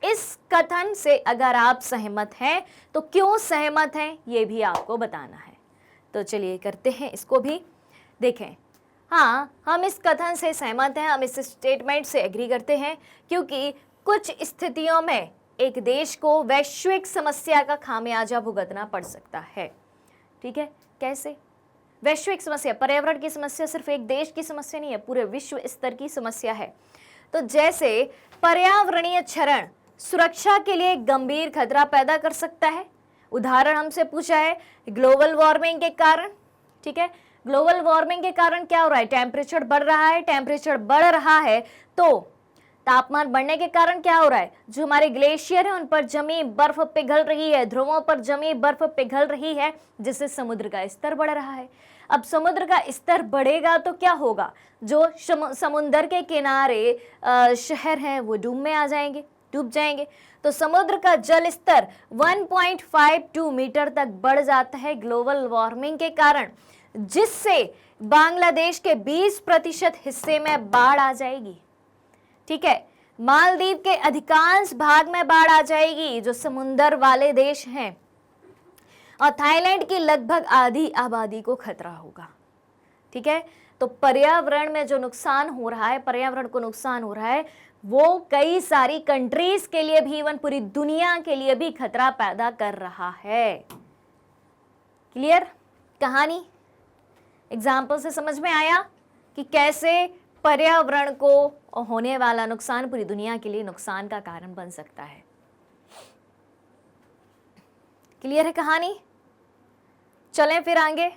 इस कथन से अगर आप सहमत हैं तो क्यों सहमत हैं ये भी आपको बताना है। तो चलिए करते हैं इसको भी। देखें, हाँ, हम इस कथन से सहमत हैं, हम इस स्टेटमेंट से एग्री करते हैं, क्योंकि कुछ स्थितियों में एक देश को वैश्विक समस्या का खामियाजा भुगतना पड़ सकता है। ठीक है, कैसे? वैश्विक समस्या, पर्यावरण की समस्या सिर्फ एक देश की समस्या नहीं है, पूरे विश्व स्तर की समस्या है। तो जैसे पर्यावरणीय क्षरण सुरक्षा के लिए गंभीर खतरा पैदा कर सकता है। उदाहरण हमसे पूछा है ग्लोबल वार्मिंग के कारण। ठीक है, ग्लोबल वार्मिंग के कारण क्या हो रहा है? टेम्परेचर बढ़ रहा है। टेम्परेचर बढ़ रहा है तो तापमान बढ़ने के कारण क्या हो रहा है? जो हमारे ग्लेशियर है उन पर जमी बर्फ पिघल रही है, ध्रुवों पर जमी बर्फ पिघल रही है, जिससे समुद्र का स्तर बढ़ रहा है। अब समुद्र का स्तर बढ़ेगा तो क्या होगा? जो समुद्र के किनारे शहर हैं वो डूब जाएंगे। तो समुद्र का जल स्तर 1.52 मीटर तक बढ़ जाता है ग्लोबल वार्मिंग के कारण, जिससे बांग्लादेश के 20% हिस्से में बाढ़ आ जाएगी। ठीक है, मालदीव के अधिकांश भाग में बाढ़ आ जाएगी, जो समुद्र वाले देश हैं, और थाईलैंड की लगभग आधी आबादी को खतरा होगा। ठीक है, तो पर्यावरण में जो नुकसान हो रहा है, पर्यावरण को नुकसान हो रहा है, वो कई सारी कंट्रीज के लिए भी, इवन पूरी दुनिया के लिए भी खतरा पैदा कर रहा है। क्लियर कहानी? एग्जाम्पल से समझ में आया कि कैसे पर्यावरण को होने वाला नुकसान पूरी दुनिया के लिए नुकसान का कारण बन सकता है। क्लियर है कहानी? चलें फिर आगे,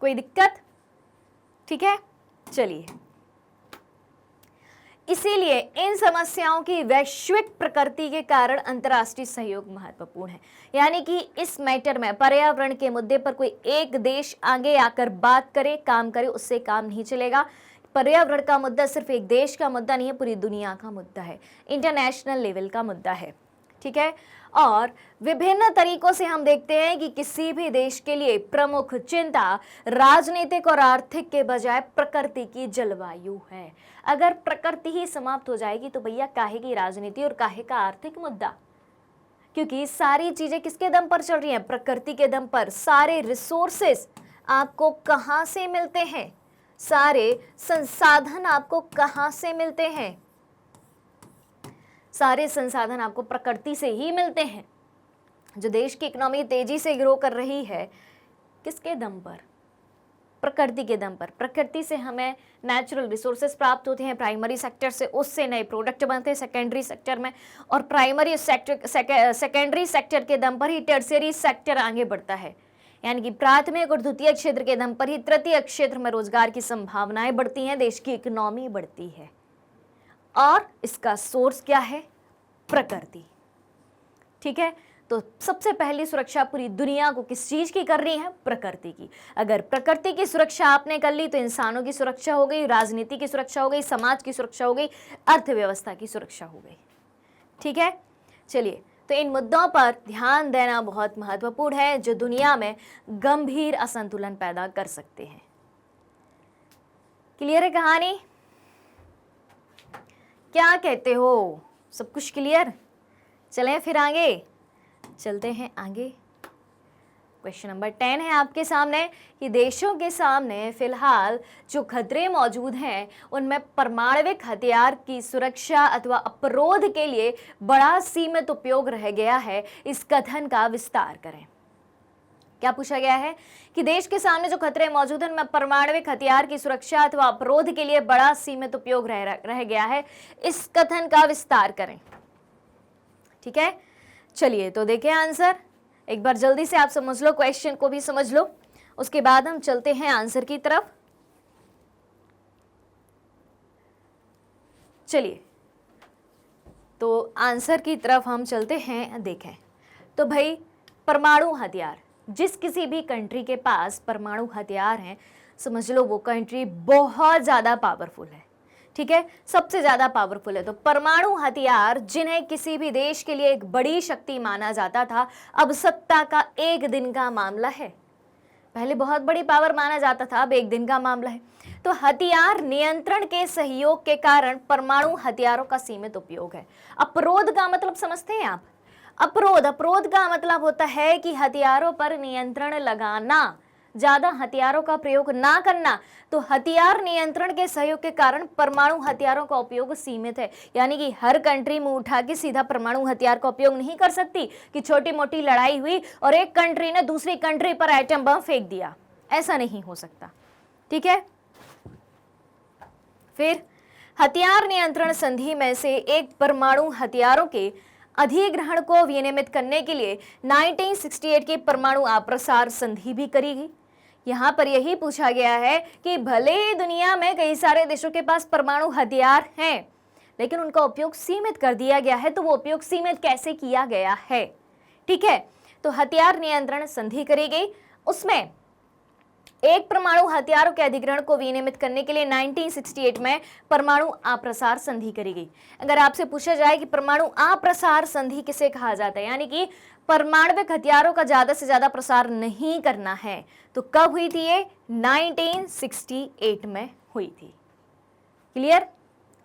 कोई दिक्कत? ठीक है, चलिए। इसीलिए इन समस्याओं की वैश्विक प्रकृति के कारण अंतर्राष्ट्रीय सहयोग महत्वपूर्ण है। यानी कि इस मैटर में, पर्यावरण के मुद्दे पर कोई एक देश आगे आकर बात करे, काम करे, उससे काम नहीं चलेगा। पर्यावरण का मुद्दा सिर्फ एक देश का मुद्दा नहीं है, पूरी दुनिया का मुद्दा है, इंटरनेशनल लेवल का मुद्दा है। ठीक है, और विभिन्न तरीकों से हम देखते हैं कि किसी भी देश के लिए प्रमुख चिंता राजनीतिक और आर्थिक के बजाय प्रकृति की जलवायु है। अगर प्रकृति ही समाप्त हो जाएगी तो भैया काहे की राजनीति और काहे का आर्थिक मुद्दा? क्योंकि सारी चीजें किसके दम पर चल रही हैं? प्रकृति के दम पर। सारे रिसोर्सेस आपको कहां से मिलते हैं? सारे संसाधन आपको कहां से मिलते हैं? सारे संसाधन आपको प्रकृति से ही मिलते हैं। जो देश की इकोनॉमी तेजी से ग्रो कर रही है, किसके दम पर? प्रकृति के दम पर। प्रकृति से हमें नेचुरल रिसोर्सेज प्राप्त होते हैं, प्राइमरी सेक्टर से, उससे नए प्रोडक्ट बनते हैं सेकेंडरी सेक्टर में, और प्राइमरी सेक्टर सेकेंडरी सेक्टर के दम पर ही टर्शियरी सेक्टर आगे बढ़ता है। यानी कि प्राथमिक और द्वितीय क्षेत्र के दम पर ही तृतीय क्षेत्र में रोजगार की संभावनाएं बढ़ती हैं, देश की इकोनॉमी बढ़ती है। और इसका सोर्स क्या है? प्रकृति। ठीक है, तो सबसे पहली सुरक्षा पूरी दुनिया को किस चीज की करनी है? प्रकृति की। अगर प्रकृति की सुरक्षा आपने कर ली तो इंसानों की सुरक्षा हो गई, राजनीति की सुरक्षा हो गई, समाज की सुरक्षा हो गई, अर्थव्यवस्था की सुरक्षा हो गई। ठीक है, चलिए, तो इन मुद्दों पर ध्यान देना बहुत महत्वपूर्ण है, जो दुनिया में गंभीर असंतुलन पैदा कर सकते हैं। क्लियर है कहानी? क्या कहते हो? सब कुछ क्लियर? चलें फिर आगे, चलते हैं आगे। क्वेश्चन नंबर 10 है आपके सामने कि देशों के सामने फिलहाल जो खतरे मौजूद हैं उनमें परमाणविक हथियार की सुरक्षा अथवा अवरोध के लिए बड़ा सीमित उपयोग रह गया है, इस कथन का विस्तार करें। क्या पूछा गया है कि देश के सामने जो खतरे मौजूद हैं उनमें परमाणविक हथियार की सुरक्षा अथवा अवरोध के लिए बड़ा सीमित उपयोग रह गया है, इस कथन का विस्तार करें। ठीक है, चलिए तो देखिए आंसर एक बार जल्दी से आप समझ लो, क्वेश्चन को भी समझ लो, उसके बाद हम चलते हैं आंसर की तरफ। चलिए तो आंसर की तरफ हम चलते हैं। देखें तो भाई परमाणु हथियार, जिस किसी भी कंट्री के पास परमाणु हथियार हैं, समझ लो वो कंट्री बहुत ज़्यादा पावरफुल है। ठीक है, सबसे ज़्यादा पावरफुल है। तो परमाणु हथियार जिन्हें किसी भी देश के लिए एक बड़ी शक्ति माना जाता था, अब सत्ता का एक दिन का मामला है। पहले बहुत बड़ी पावर माना जाता था, अब एक दिन का मामला है। तो हथियार नियंत्रण के सहयोग के कारण परमाणु हथियारों का सीमित उपयोग है। अवरोध का मतलब समझते हैं आप? अवरोध का मतलब होता है कि हथियारों पर नियंत्रण लगाना, ज्यादा हथियारों का प्रयोग ना करना। तो हथियार नियंत्रण के सहयोग के कारण परमाणु हथियारों का उपयोग सीमित है, यानी कि हर कंट्री मुंह उठा के सीधा परमाणु हथियार का उपयोग नहीं कर सकती कि छोटी मोटी लड़ाई हुई और एक कंट्री ने दूसरी कंट्री पर एटम बम फेंक दिया, ऐसा नहीं हो सकता। ठीक है, फिर हथियार नियंत्रण संधि में से एक परमाणु हथियारों के अधिग्रहण को विनियमित करने के लिए 1968 की परमाणु अप्रसार संधि भी करी गई। यहाँ पर यही पूछा गया है कि भले ही दुनिया में कई सारे देशों के पास परमाणु हथियार हैं, लेकिन उनका उपयोग सीमित कर दिया गया है। तो वो उपयोग सीमित कैसे किया गया है? ठीक है, तो हथियार नियंत्रण संधि करी गई, उसमें एक परमाणु हथियारों के अधिग्रहण को विनियमित करने के लिए 1968 में परमाणु अप्रसार संधि करी गई। अगर आपसे पूछा जाए कि परमाणु अप्रसार संधि किसे कहा जाता है, यानी कि परमाणविक हथियारों का ज्यादा से ज्यादा प्रसार नहीं करना है, तो कब हुई थी ये? 1968 में हुई थी। क्लियर?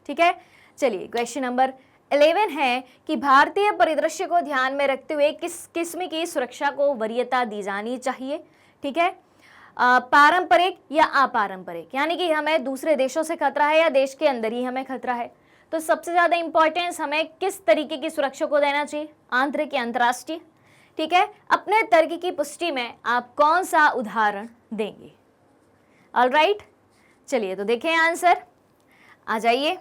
ठीक है, चलिए क्वेश्चन नंबर 11 है कि भारतीय परिदृश्य को ध्यान में रखते हुए किस किस्म की सुरक्षा को वरीयता दी जानी चाहिए? ठीक है, पारंपरिक या अपारंपरिक, यानी कि हमें दूसरे देशों से खतरा है या देश के अंदर ही हमें खतरा है। तो सबसे ज्यादा इंपॉर्टेंस हमें किस तरीके की सुरक्षा को देना चाहिए? आंतरिक या अंतर्राष्ट्रीय? ठीक है, अपने तर्क की पुष्टि में आप कौन सा उदाहरण देंगे? ऑलराइट, चलिए तो देखें आंसर, आ जाइए।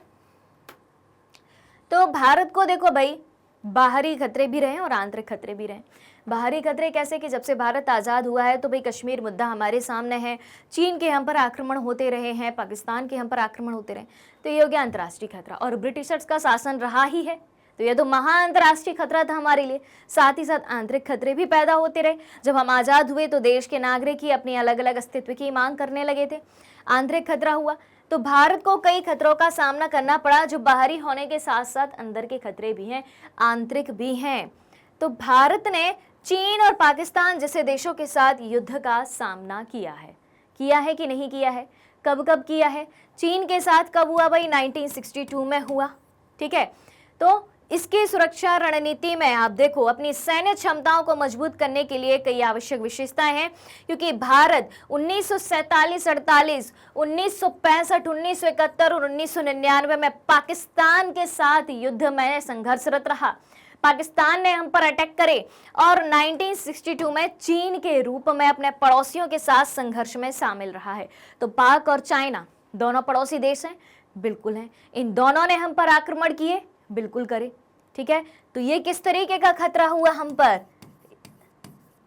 तो भारत को देखो भाई, बाहरी खतरे भी रहे और आंतरिक खतरे भी रहे। बाहरी खतरे कैसे कि जब से भारत आज़ाद हुआ है तो भाई कश्मीर मुद्दा हमारे सामने है, चीन के हम पर आक्रमण होते रहे हैं, पाकिस्तान के हम पर आक्रमण होते रहे, तो ये हो गया अंतर्राष्ट्रीय खतरा। और ब्रिटिशर्स का शासन रहा ही है, तो ये तो महा अंतर्राष्ट्रीय खतरा था हमारे लिए। साथ ही साथ आंतरिक खतरे भी पैदा होते रहे। जब हम आज़ाद हुए तो देश के नागरिक ही अपनी अलग अलग अस्तित्व की मांग करने लगे थे, आंतरिक खतरा हुआ। तो भारत को कई खतरों का सामना करना पड़ा, जो बाहरी होने के साथ साथ अंदर के खतरे भी हैं, आंतरिक भी हैं। तो भारत ने चीन और पाकिस्तान जैसे देशों के साथ युद्ध का सामना किया है कि नहीं किया है? कब कब किया है? चीन के साथ कब हुआ भाई? 1962 में हुआ। ठीक है, तो इसकी सुरक्षा रणनीति में आप देखो, अपनी सैन्य क्षमताओं को मजबूत करने के लिए कई आवश्यक विशेषताएं हैं, क्योंकि भारत 1947-48, 1965, 1971 और 1999 में पाकिस्तान के साथ युद्ध में संघर्षरत रहा। पाकिस्तान ने हम पर अटैक करे और 1962 में चीन के रूप में अपने पड़ोसियों के साथ संघर्ष में शामिल रहा है। तो पाक और चाइना दोनों पड़ोसी देश हैं, बिल्कुल हैं। इन दोनों ने हम पर आक्रमण किए, बिल्कुल करे। ठीक है, तो ये किस तरीके का खतरा हुआ हम पर?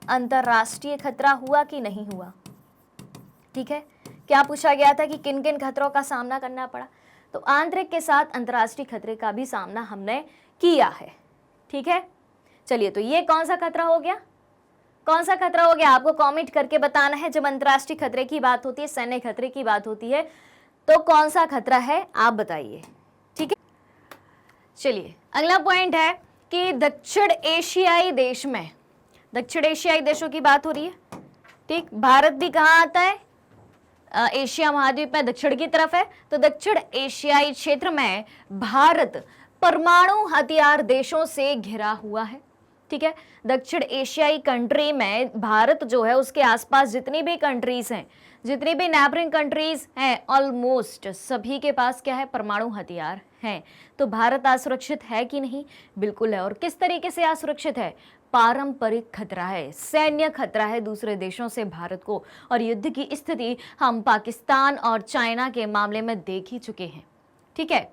अंतरराष्ट्रीय खतरा हुआ कि नहीं हुआ? ठीक है, क्या पूछा गया था कि किन किन खतरों का सामना करना पड़ा? तो आंतरिक के साथ अंतरराष्ट्रीय खतरे का भी सामना हमने किया है। ठीक है, चलिए तो ये कौन सा खतरा हो गया? कौन सा खतरा हो गया आपको कमेंट करके बताना है। जब अंतरराष्ट्रीय खतरे की बात होती है, सैन्य खतरे की बात होती है, तो कौन सा खतरा है आप बताइए। ठीक है, चलिए अगला पॉइंट है कि दक्षिण एशियाई देश में, दक्षिण एशियाई देशों की बात हो रही है। ठीक, भारत भी कहाँ आता है? एशिया महाद्वीप में दक्षिण की तरफ है। तो दक्षिण एशियाई क्षेत्र में भारत परमाणु हथियार देशों से घिरा हुआ है। ठीक है, दक्षिण एशियाई कंट्री में भारत जो है उसके आसपास जितनी भी कंट्रीज हैं, जितनी भी नेबरिंग कंट्रीज हैं, ऑलमोस्ट सभी के पास क्या है, परमाणु हथियार हैं। तो भारत असुरक्षित है कि नहीं? बिल्कुल है। और किस तरीके से असुरक्षित है? पारंपरिक खतरा है, सैन्य खतरा है दूसरे देशों से भारत को। और युद्ध की स्थिति हम पाकिस्तान और चाइना के मामले में देख ही चुके हैं। ठीक है,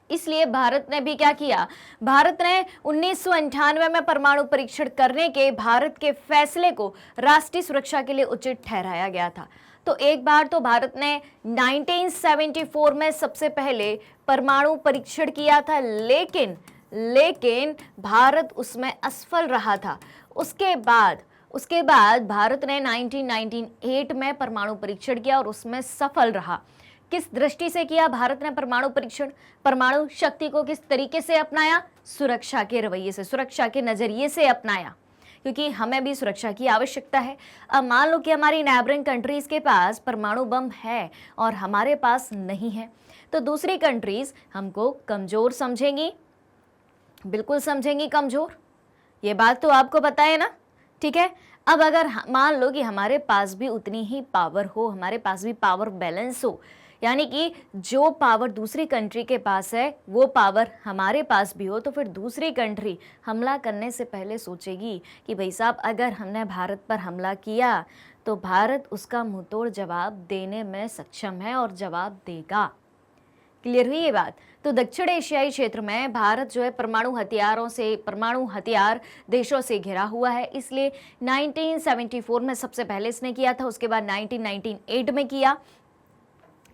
इसलिए भारत ने भी क्या किया, भारत ने 1998 में परमाणु परीक्षण करने के भारत के फैसले को राष्ट्रीय सुरक्षा के लिए उचित ठहराया गया था। तो एक बार तो भारत ने 1974 में सबसे पहले परमाणु परीक्षण किया था, लेकिन भारत उसमें असफल रहा था। उसके बाद भारत ने 1998 में परमाणु परीक्षण किया और उसमें सफल रहा। किस दृष्टि से किया भारत ने परमाणु परीक्षण? परमाणु शक्ति को किस तरीके से अपनाया? सुरक्षा के रवैये से, सुरक्षा के नजरिए से अपनाया, क्योंकि हमें भी सुरक्षा की आवश्यकता है। अब मान लो कि हमारी नेबरिंग कंट्रीज के पास परमाणु बम है और हमारे पास नहीं है, तो दूसरी कंट्रीज हमको कमजोर समझेंगी, बिल्कुल समझेंगी कमजोर। ये बात तो आपको पता है ना। ठीक है, अब अगर मान लो कि हमारे पास भी उतनी ही पावर हो, हमारे पास भी पावर बैलेंस हो, यानी कि जो पावर दूसरी कंट्री के पास है वो पावर हमारे पास भी हो, तो फिर दूसरी कंट्री हमला करने से पहले सोचेगी कि भाई साहब अगर हमने भारत पर हमला किया तो भारत उसका मुंहतोड़ जवाब देने में सक्षम है और जवाब देगा। क्लियर हुई ये बात? तो दक्षिण एशियाई क्षेत्र में भारत जो है परमाणु हथियार देशों से घिरा हुआ है, इसलिए 1974 में सबसे पहले इसने किया था, उसके बाद 1998 में किया।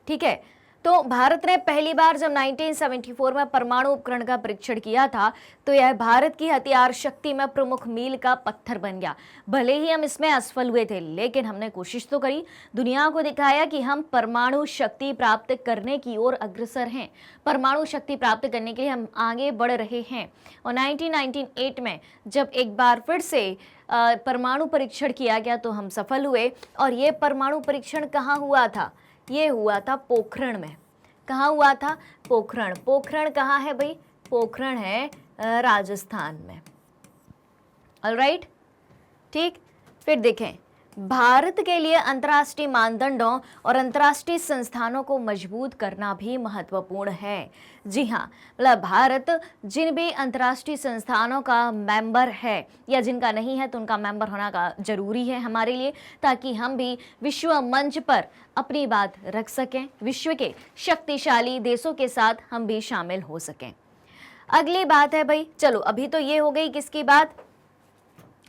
ठीक है, तो भारत ने पहली बार जब 1974 में परमाणु उपकरण का परीक्षण किया था तो यह भारत की हथियार शक्ति में प्रमुख मील का पत्थर बन गया। भले ही हम इसमें असफल हुए थे, लेकिन हमने कोशिश तो करी, दुनिया को दिखाया कि हम परमाणु शक्ति प्राप्त करने की ओर अग्रसर हैं, परमाणु शक्ति प्राप्त करने के लिए हम आगे बढ़ रहे हैं। और 1998 में जब एक बार फिर से परमाणु परीक्षण किया गया तो हम सफल हुए। और ये परमाणु परीक्षण कहाँ हुआ था? ये हुआ था पोखरण में। कहाँ हुआ था? पोखरण। पोखरण कहाँ है भाई? पोखरण है राजस्थान में। ऑलराइट, ठीक। फिर देखें, भारत के लिए अंतर्राष्ट्रीय मानदंडों और अंतर्राष्ट्रीय संस्थानों को मजबूत करना भी महत्वपूर्ण है। जी हाँ, मतलब भारत जिन भी अंतर्राष्ट्रीय संस्थानों का मेंबर है या जिनका नहीं है तो उनका मेंबर होना का जरूरी है हमारे लिए, ताकि हम भी विश्व मंच पर अपनी बात रख सकें, विश्व के शक्तिशाली देशों के साथ हम भी शामिल हो सकें। अगली बात है भाई, चलो अभी तो ये हो गई किसकी बात?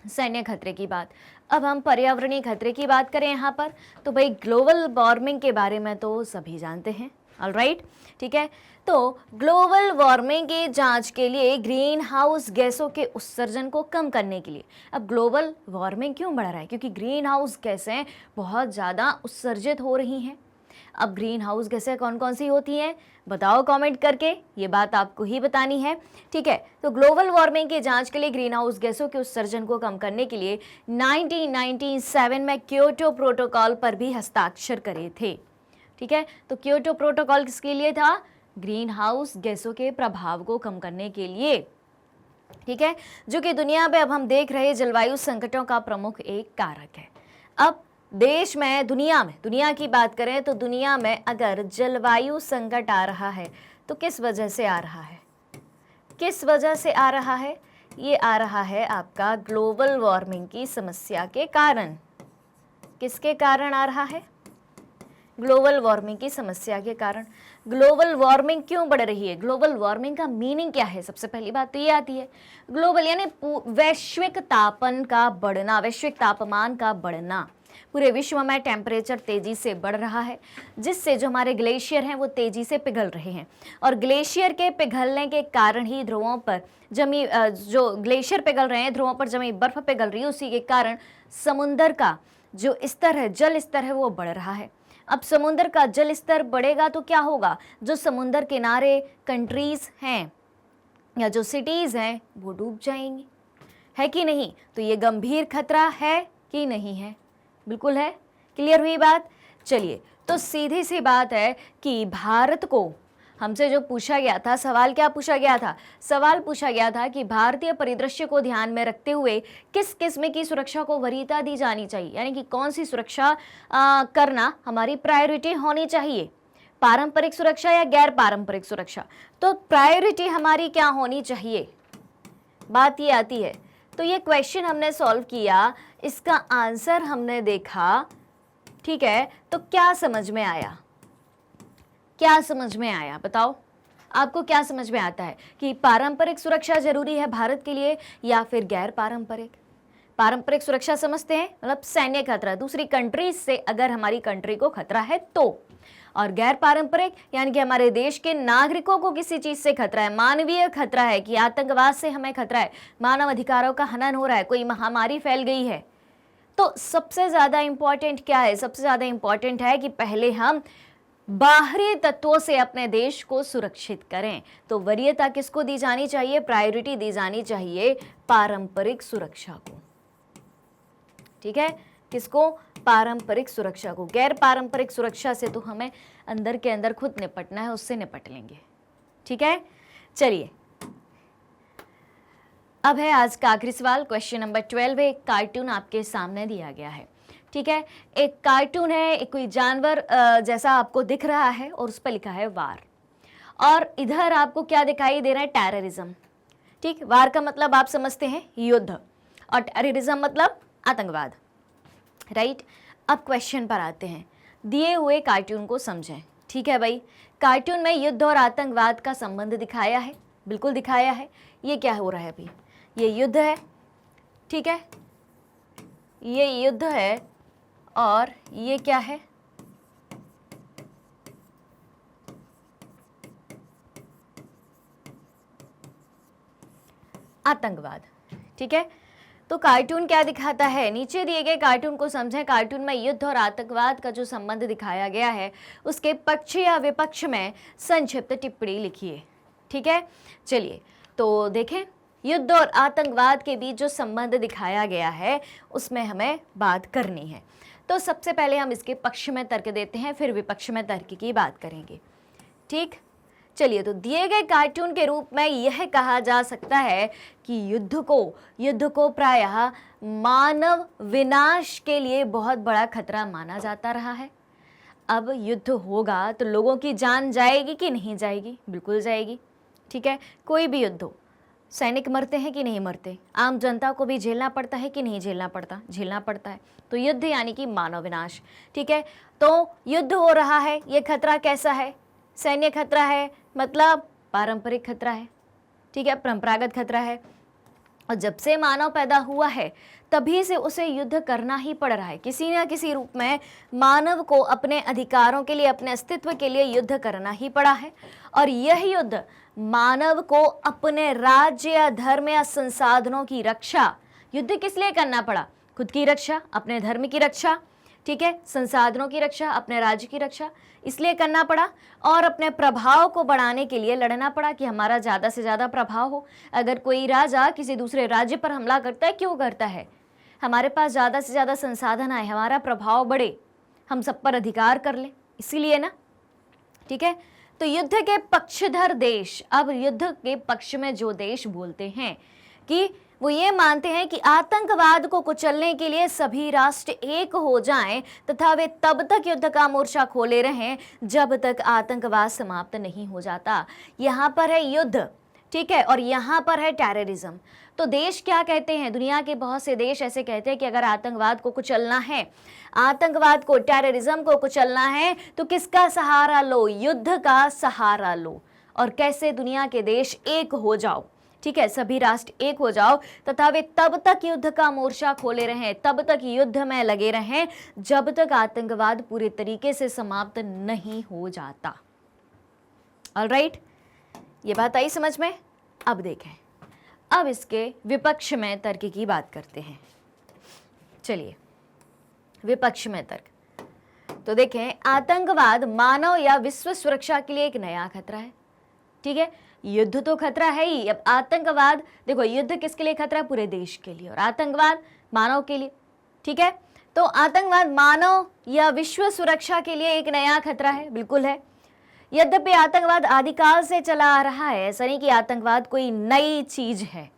सैन्य खतरे की बात। अब हम पर्यावरणीय खतरे की बात करें यहाँ पर, तो भाई ग्लोबल वार्मिंग के बारे में तो सभी जानते हैं। ऑलराइट, ठीक है। तो ग्लोबल वार्मिंग की जांच के लिए ग्रीन हाउस गैसों के उत्सर्जन को कम करने के लिए, अब ग्लोबल वार्मिंग क्यों बढ़ रहा है? क्योंकि ग्रीन हाउस गैसें बहुत ज़्यादा उत्सर्जित हो रही हैं। अब ग्रीन हाउस गैसें कौन कौन सी होती हैं बताओ कमेंट करके, ये बात आपको ही बतानी है। ठीक है, तो ग्लोबल वार्मिंग की जांच के लिए ग्रीन हाउस गैसों के उत्सर्जन को कम करने के लिए 1997 में क्योटो प्रोटोकॉल पर भी हस्ताक्षर करे थे। ठीक है, तो क्योटो प्रोटोकॉल किसके लिए था? ग्रीन हाउस गैसों के प्रभाव को कम करने के लिए। ठीक है, जो कि दुनिया में अब हम देख रहे जलवायु संकटों का प्रमुख एक कारक है। अब देश में, दुनिया की बात करें तो दुनिया में अगर जलवायु संकट आ रहा है तो किस वजह से आ रहा है? किस वजह से आ रहा है? ये आ रहा है आपका ग्लोबल वार्मिंग की समस्या के कारण। किसके कारण आ रहा है? ग्लोबल वार्मिंग की समस्या के कारण। ग्लोबल वार्मिंग क्यों बढ़ रही है? ग्लोबल वार्मिंग का मीनिंग क्या है? सबसे पहली बात तो ये आती है, ग्लोबल यानी वैश्विक तापन का बढ़ना, वैश्विक तापमान का बढ़ना। पूरे विश्व में टेम्परेचर तेजी से बढ़ रहा है, जिससे जो हमारे ग्लेशियर हैं वो तेजी से पिघल रहे हैं। और ग्लेशियर के पिघलने के कारण ही ध्रुवों पर जमी, जो ग्लेशियर पिघल रहे हैं, ध्रुवों पर जमी बर्फ पिघल रही है, उसी के कारण समुद्र का जो स्तर है, जल स्तर है, वो बढ़ रहा है। अब समुद्र का जल स्तर बढ़ेगा तो क्या होगा? जो समुद्र किनारे कंट्रीज हैं या जो सिटीज हैं वो डूब जाएंगी, है कि नहीं? तो ये गंभीर खतरा है कि नहीं है? बिल्कुल है। क्लियर हुई बात? चलिए, तो सीधी सी बात है कि भारत को हमसे जो पूछा गया था सवाल, क्या पूछा गया था? सवाल पूछा गया था कि भारतीय परिदृश्य को ध्यान में रखते हुए किस किस्म की सुरक्षा को वरीयता दी जानी चाहिए, यानी कि कौन सी सुरक्षा करना हमारी प्रायोरिटी होनी चाहिए, पारंपरिक सुरक्षा या गैर पारंपरिक सुरक्षा। तो प्रायोरिटी हमारी क्या होनी चाहिए, बात ये आती है। तो ये क्वेश्चन हमने सॉल्व किया, इसका आंसर हमने देखा, ठीक है। तो क्या समझ में आया, क्या समझ में आया बताओ, आपको क्या समझ में आता है कि पारंपरिक सुरक्षा जरूरी है भारत के लिए या फिर गैर पारंपरिक? पारंपरिक सुरक्षा समझते हैं मतलब सैन्य खतरा, दूसरी कंट्री से अगर हमारी कंट्री को खतरा है तो, और गैर पारंपरिक यानी कि हमारे देश के नागरिकों को किसी चीज से खतरा है, मानवीय खतरा है कि आतंकवाद से हमें खतरा है, मानव अधिकारों का हनन हो रहा है, कोई महामारी फैल गई है। तो सबसे ज्यादा इंपॉर्टेंट क्या है? सबसे ज्यादा इंपॉर्टेंट है कि पहले हम बाहरी तत्वों से अपने देश को सुरक्षित करें। तो वरीयता किसको दी जानी चाहिए? प्रायोरिटी दी जानी चाहिए पारंपरिक सुरक्षा को, ठीक है। किसको? पारंपरिक सुरक्षा को। गैर पारंपरिक सुरक्षा से तो हमें अंदर के अंदर खुद निपटना है, उससे निपट लेंगे, ठीक है। चलिए अब है आज का आखिरी सवाल, क्वेश्चन नंबर 12 है। एक कार्टून आपके सामने दिया गया है, ठीक है। एक कार्टून है, एक कोई जानवर जैसा आपको दिख रहा है और उस पर लिखा है वार, और इधर आपको क्या दिखाई दे रहा है? टेररिज्म, ठीक। वार का मतलब आप समझते हैं युद्ध, और टेररिज्म मतलब आतंकवाद, राइट। अब क्वेश्चन पर आते हैं, दिए हुए कार्टून को समझें, ठीक है भाई। कार्टून में युद्ध और आतंकवाद का संबंध दिखाया है, बिल्कुल दिखाया है। ये क्या हो रहा है अभी? ये युद्ध है, ठीक है, ये युद्ध है, और ये क्या है? आतंकवाद, ठीक है। तो कार्टून क्या दिखाता है? नीचे दिए गए कार्टून को समझें। कार्टून में युद्ध और आतंकवाद का जो संबंध दिखाया गया है उसके पक्ष या विपक्ष में संक्षिप्त टिप्पणी लिखिए, ठीक है। चलिए तो देखें, युद्ध और आतंकवाद के बीच जो संबंध दिखाया गया है उसमें हमें बात करनी है। तो सबसे पहले हम इसके पक्ष में तर्क देते हैं, फिर विपक्ष में तर्क की बात करेंगे, ठीक। चलिए, तो दिए गए कार्टून के रूप में यह कहा जा सकता है कि युद्ध को प्रायः मानव विनाश के लिए बहुत बड़ा खतरा माना जाता रहा है। अब युद्ध होगा तो लोगों की जान जाएगी कि नहीं जाएगी? बिल्कुल जाएगी, ठीक है। कोई भी युद्ध हो, सैनिक मरते हैं कि नहीं मरते? आम जनता को भी झेलना पड़ता है कि नहीं झेलना पड़ता? झेलना पड़ता है। तो युद्ध यानी कि मानव विनाश, ठीक है। तो युद्ध हो रहा है, ये खतरा कैसा है? सैन्य खतरा है, मतलब पारंपरिक खतरा है, ठीक है, परंपरागत खतरा है। और जब से मानव पैदा हुआ है तभी से उसे युद्ध करना ही पड़ रहा है, किसी न किसी रूप में मानव को अपने अधिकारों के लिए, अपने अस्तित्व के लिए युद्ध करना ही पड़ा है। और यह युद्ध मानव को अपने राज्य या धर्म या संसाधनों की रक्षा, युद्ध किस लिए करना पड़ा? खुद की रक्षा, अपने धर्म की रक्षा, ठीक है, संसाधनों की रक्षा, अपने राज्य की रक्षा, इसलिए करना पड़ा। और अपने प्रभाव को बढ़ाने के लिए लड़ना पड़ा कि हमारा ज़्यादा से ज़्यादा प्रभाव हो। अगर कोई राजा किसी दूसरे राज्य पर हमला करता है, क्यों करता है? हमारे पास ज़्यादा से ज़्यादा संसाधन आए, हमारा प्रभाव बढ़े, हम सब पर अधिकार कर लें, इसीलिए ना, ठीक है। तो युद्ध के पक्षधर देश, अब युद्ध के पक्ष में जो देश बोलते हैं कि वो ये मानते हैं कि आतंकवाद को कुचलने के लिए सभी राष्ट्र एक हो जाएं तथा वे तब तक युद्ध का मोर्चा खोले रहें जब तक आतंकवाद समाप्त नहीं हो जाता। यहाँ पर है युद्ध, ठीक है, और यहाँ पर है टेररिज्म। तो देश क्या कहते हैं? दुनिया के बहुत से देश ऐसे कहते हैं कि अगर आतंकवाद को कुचलना है, आतंकवाद को, टेररिज्म को कुचलना है तो किसका सहारा लो? युद्ध का सहारा लो। और कैसे? दुनिया के देश एक हो जाओ, ठीक है, सभी राष्ट्र एक हो जाओ तथा वे तब तक युद्ध का मोर्चा खोले रहें, तब तक युद्ध में लगे रहें जब तक आतंकवाद पूरे तरीके से समाप्त नहीं हो जाता। ऑलराइट, ये बात आई समझ में? अब देखें, अब इसके विपक्ष में तर्क की बात करते हैं। चलिए, विपक्ष में तर्क तो देखें, आतंकवाद मानव या विश्व सुरक्षा के लिए एक नया खतरा है, ठीक है। युद्ध तो खतरा है ही, अब आतंकवाद, देखो युद्ध किसके लिए खतरा है? पूरे देश के लिए, और आतंकवाद मानव के लिए, ठीक है। तो आतंकवाद मानव या विश्व सुरक्षा के लिए एक नया खतरा है, बिल्कुल है। यद्यपि आतंकवाद आदिकाल से चला आ रहा है, ऐसा नहीं कि आतंकवाद कोई नई चीज है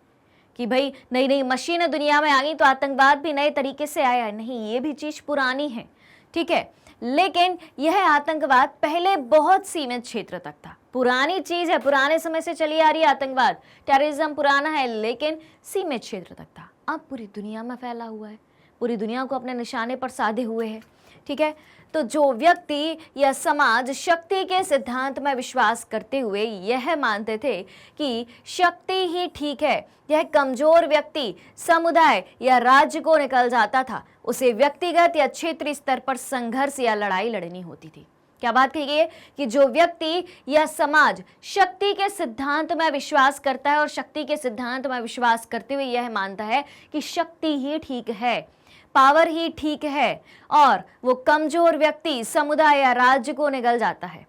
कि भाई नई नई मशीनें दुनिया में आ गई तो आतंकवाद भी नए तरीके से आया। नहीं, ये भी चीज पुरानी है, ठीक है। लेकिन यह आतंकवाद पहले बहुत सीमित क्षेत्र तक था। पुरानी चीज है, पुराने समय से चली आ रही है आतंकवाद, टेररिज्म पुराना है, लेकिन सीमित क्षेत्र तक था। अब पूरी दुनिया में फैला हुआ है, पूरी दुनिया को अपने निशाने पर साधे हुए है, ठीक है। तो जो व्यक्ति या समाज शक्ति के सिद्धांत में विश्वास करते हुए यह मानते थे कि शक्ति ही ठीक है, यह कमजोर व्यक्ति समुदाय या राज्य को निकल जाता था, उसे व्यक्तिगत या क्षेत्रीय स्तर पर संघर्ष या लड़ाई लड़नी होती थी। क्या बात कही गई है कि जो व्यक्ति या समाज शक्ति के सिद्धांत में विश्वास करता है और शक्ति के सिद्धांत में विश्वास करते हुए यह मानता है कि शक्ति ही ठीक है, पावर ही ठीक है, और वो कमजोर व्यक्ति समुदाय या राज्य को निगल जाता है।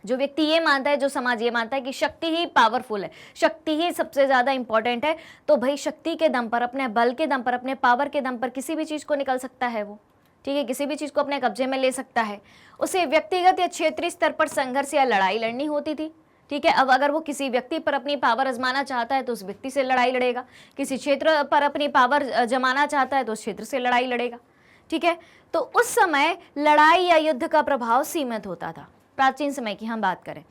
जो व्यक्ति ये मानता है, जो समाज ये मानता है कि शक्ति ही पावरफुल है, शक्ति ही सबसे ज्यादा इंपॉर्टेंट है, तो भाई शक्ति के दम पर, अपने बल के दम पर, अपने पावर के दम पर किसी भी चीज को निकल सकता है वो, ठीक है, किसी भी चीज को अपने कब्जे में ले सकता है। उसे व्यक्तिगत या क्षेत्रीय स्तर पर संघर्ष या लड़ाई लड़नी होती थी, ठीक है। अब अगर वो किसी व्यक्ति पर अपनी पावर आजमाना चाहता है तो उस व्यक्ति से लड़ाई लड़ेगा, किसी क्षेत्र पर अपनी पावर जमाना चाहता है तो उस क्षेत्र से लड़ाई लड़ेगा, ठीक है। तो उस समय लड़ाई या युद्ध का प्रभाव सीमित होता था, प्राचीन समय की हम बात करें।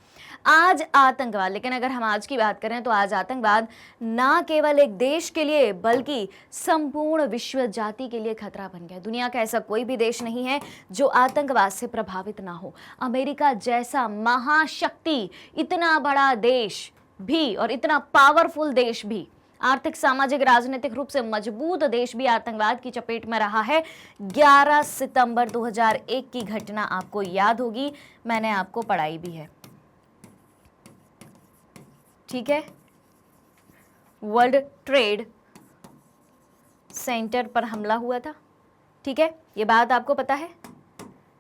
आज आतंकवाद, लेकिन अगर हम आज की बात करें तो आज आतंकवाद ना केवल एक देश के लिए बल्कि संपूर्ण विश्व जाति के लिए खतरा बन गया। दुनिया का ऐसा कोई भी देश नहीं है जो आतंकवाद से प्रभावित ना हो। अमेरिका जैसा महाशक्ति, इतना बड़ा देश भी और इतना पावरफुल देश भी, आर्थिक सामाजिक राजनीतिक रूप से मजबूत देश भी आतंकवाद की चपेट में रहा है। 11 सितंबर 2001 की घटना आपको याद होगी, मैंने आपको पढ़ाई भी है, ठीक है। वर्ल्ड ट्रेड सेंटर पर हमला हुआ था, ठीक है, ये बात आपको पता है,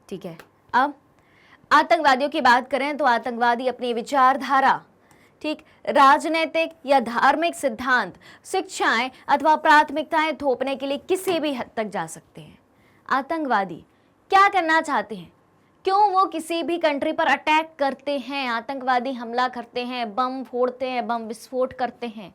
ठीक है। अब आतंकवादियों की बात करें तो आतंकवादी अपनी विचारधारा, ठीक, राजनीतिक या धार्मिक सिद्धांत, शिक्षाएं अथवा प्राथमिकताएं थोपने के लिए किसी भी हद तक जा सकते हैं। आतंकवादी क्या करना चाहते हैं, क्यों वो किसी भी कंट्री पर अटैक करते हैं, आतंकवादी हमला करते हैं, बम फोड़ते हैं, बम विस्फोट करते हैं,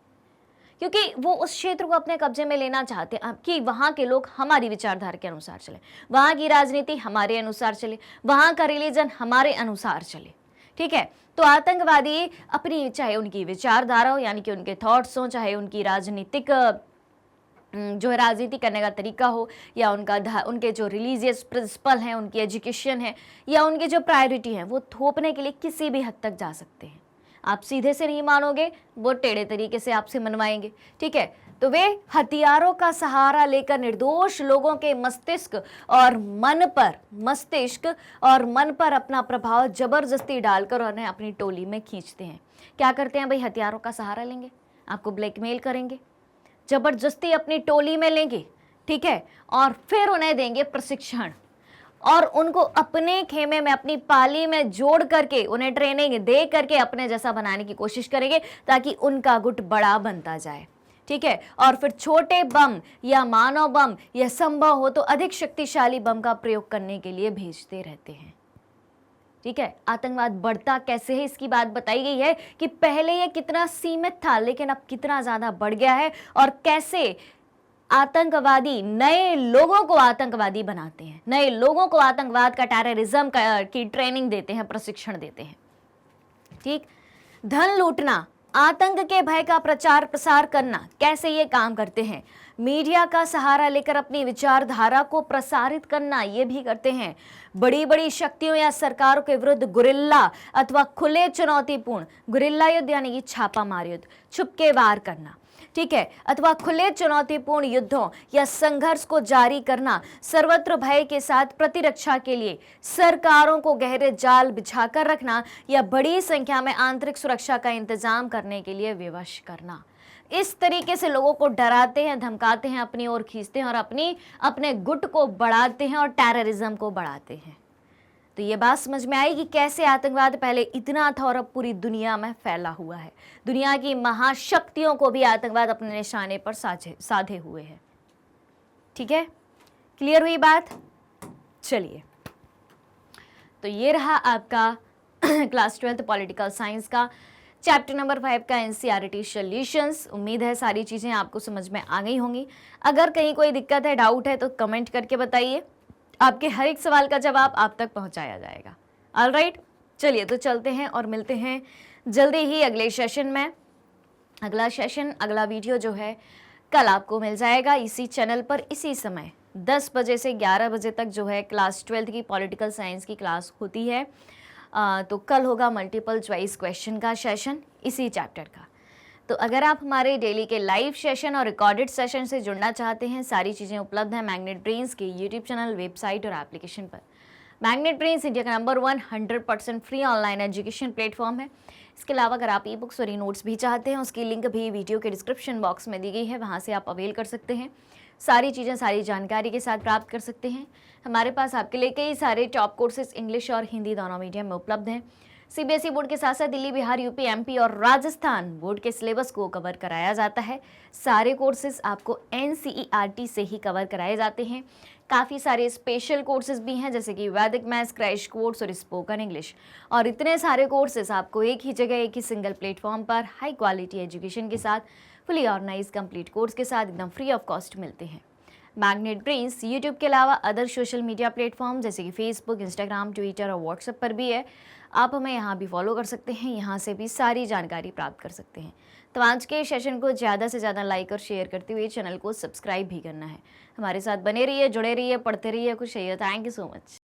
क्योंकि वो उस क्षेत्र को अपने कब्जे में लेना चाहते हैं कि वहाँ के लोग हमारी विचारधारा के अनुसार चले, वहाँ की राजनीति हमारे अनुसार चले, वहाँ का रिलीजन हमारे अनुसार चले, ठीक है। तो आतंकवादी अपनी, चाहे उनकी विचारधारा हो यानी कि उनके थॉट्स हो, चाहे उनकी राजनीतिक जो है राजनीति करने का तरीका हो, या उनके जो रिलीजियस प्रिंसिपल हैं, उनकी एजुकेशन है, या उनके जो प्रायोरिटी हैं, वो थोपने के लिए किसी भी हद तक जा सकते हैं। आप सीधे से नहीं मानोगे, वो टेढ़े तरीके से आपसे मनवाएंगे, ठीक है। तो वे हथियारों का सहारा लेकर निर्दोष लोगों के मस्तिष्क और मन पर अपना प्रभाव जबरदस्ती डालकर उन्हें अपनी टोली में खींचते हैं। क्या करते हैं भाई, हथियारों का सहारा लेंगे, आपको ब्लैकमेल करेंगे, जबरदस्ती अपनी टोली में लेंगे, ठीक है, और फिर उन्हें देंगे प्रशिक्षण और उनको अपने खेमे में, अपनी पाली में जोड़ करके उन्हें ट्रेनिंग दे करके अपने जैसा बनाने की कोशिश करेंगे ताकि उनका गुट बड़ा बनता जाए, ठीक है। और फिर छोटे बम या मानव बम या संभव हो तो अधिक शक्तिशाली बम का प्रयोग करने के लिए भेजते रहते हैं, ठीक है। आतंकवाद बढ़ता कैसे है इसकी बात बताई गई है कि पहले यह कितना सीमित था लेकिन अब कितना ज्यादा बढ़ गया है, और कैसे आतंकवादी नए लोगों को आतंकवादी बनाते हैं, नए लोगों को आतंकवाद का, टेररिज्म की ट्रेनिंग देते हैं, प्रशिक्षण देते हैं, ठीक। धन लूटना, आतंक के भय का प्रचार प्रसार करना, कैसे ये काम करते हैं। मीडिया का सहारा लेकर अपनी विचारधारा को प्रसारित करना, ये भी करते हैं। बड़ी बड़ी शक्तियों या सरकारों के विरुद्ध गुरिल्ला अथवा खुले चुनौतीपूर्ण, गुरिल्ला युद्ध यानी कि छापामार युद्ध, छुपके वार करना, ठीक है, अथवा खुले चुनौतीपूर्ण युद्धों या संघर्ष को जारी करना, सर्वत्र भय के साथ प्रतिरक्षा के लिए सरकारों को गहरे जाल बिछाकर रखना या बड़ी संख्या में आंतरिक सुरक्षा का इंतजाम करने के लिए विवश करना। इस तरीके से लोगों को डराते हैं, धमकाते हैं, अपनी ओर खींचते हैं और अपने गुट को बढ़ाते हैं और टेररिज्म को बढ़ाते हैं। तो ये बात समझ में आई कि कैसे आतंकवाद पहले इतना था और अब पूरी दुनिया में फैला हुआ है। दुनिया की महाशक्तियों को भी आतंकवाद अपने निशाने पर साधे हुए है, ठीक है। क्लियर हुई बात? चलिए, तो ये रहा आपका क्लास 12th पॉलिटिकल साइंस का चैप्टर नंबर 5 का एनसीईआरटी सॉल्यूशंस। उम्मीद है सारी चीज़ें आपको समझ में आ गई होंगी। अगर कहीं कोई दिक्कत है, डाउट है तो कमेंट करके बताइए, आपके हर एक सवाल का जवाब आप तक पहुंचाया जाएगा। ऑलराइट, चलिए तो चलते हैं और मिलते हैं जल्दी ही अगले सेशन में। अगला वीडियो जो है कल आपको मिल जाएगा इसी चैनल पर, इसी समय 10 बजे से 11 बजे तक जो है क्लास 12th की पॉलिटिकल साइंस की क्लास होती है। तो कल होगा मल्टीपल चॉइस क्वेश्चन का सेशन इसी चैप्टर का। तो अगर आप हमारे डेली के लाइव सेशन और रिकॉर्डेड सेशन से जुड़ना चाहते हैं, सारी चीज़ें उपलब्ध हैं मैग्नेट ब्रेन्स के यूट्यूब चैनल, वेबसाइट और एप्लीकेशन पर। मैग्नेट ब्रेन्स इंडिया का number 1 100% free online education platform है। इसके अलावा अगर आप ई बुक्स और ई नोट्स भी चाहते हैं, उसकी लिंक भी वीडियो के डिस्क्रिप्शन बॉक्स में दी गई है, वहाँ से आप अवेल कर सकते हैं। सारी चीज़ें सारी जानकारी के साथ प्राप्त कर सकते हैं। हमारे पास आपके लिए कई सारे टॉप कोर्सेज इंग्लिश और हिंदी दोनों मीडियम में उपलब्ध हैं। सीबीएसई बोर्ड के साथ साथ दिल्ली, बिहार, यूपी, एमपी और राजस्थान बोर्ड के सिलेबस को कवर कराया जाता है। सारे कोर्सेज आपको एनसीईआरटी से ही कवर कराए जाते हैं। काफ़ी सारे स्पेशल कोर्सेज भी हैं, जैसे कि वैदिक मैथ्स, क्रैश कोर्स और स्पोकन इंग्लिश। और इतने सारे कोर्सेज आपको एक ही जगह, एक ही सिंगल प्लेटफॉर्म पर हाई क्वालिटी एजुकेशन के साथ, फुली ऑर्गेनाइज कंप्लीट कोर्स के साथ एकदम फ्री ऑफ कॉस्ट मिलते हैं। मैग्नेट ब्रेन्स यूट्यूब के अलावा अदर सोशल मीडिया प्लेटफॉर्म जैसे कि फेसबुक, इंस्टाग्राम, ट्विटर और व्हाट्सएप पर भी है। आप हमें यहाँ भी फॉलो कर सकते हैं, यहाँ से भी सारी जानकारी प्राप्त कर सकते हैं। तो आज के सेशन को ज़्यादा से ज़्यादा लाइक और शेयर करते हुए चैनल को सब्सक्राइब भी करना है। हमारे साथ बने रहिए, जुड़े रहिए, पढ़ते रहिए, खुश रहिए। Thank you so much.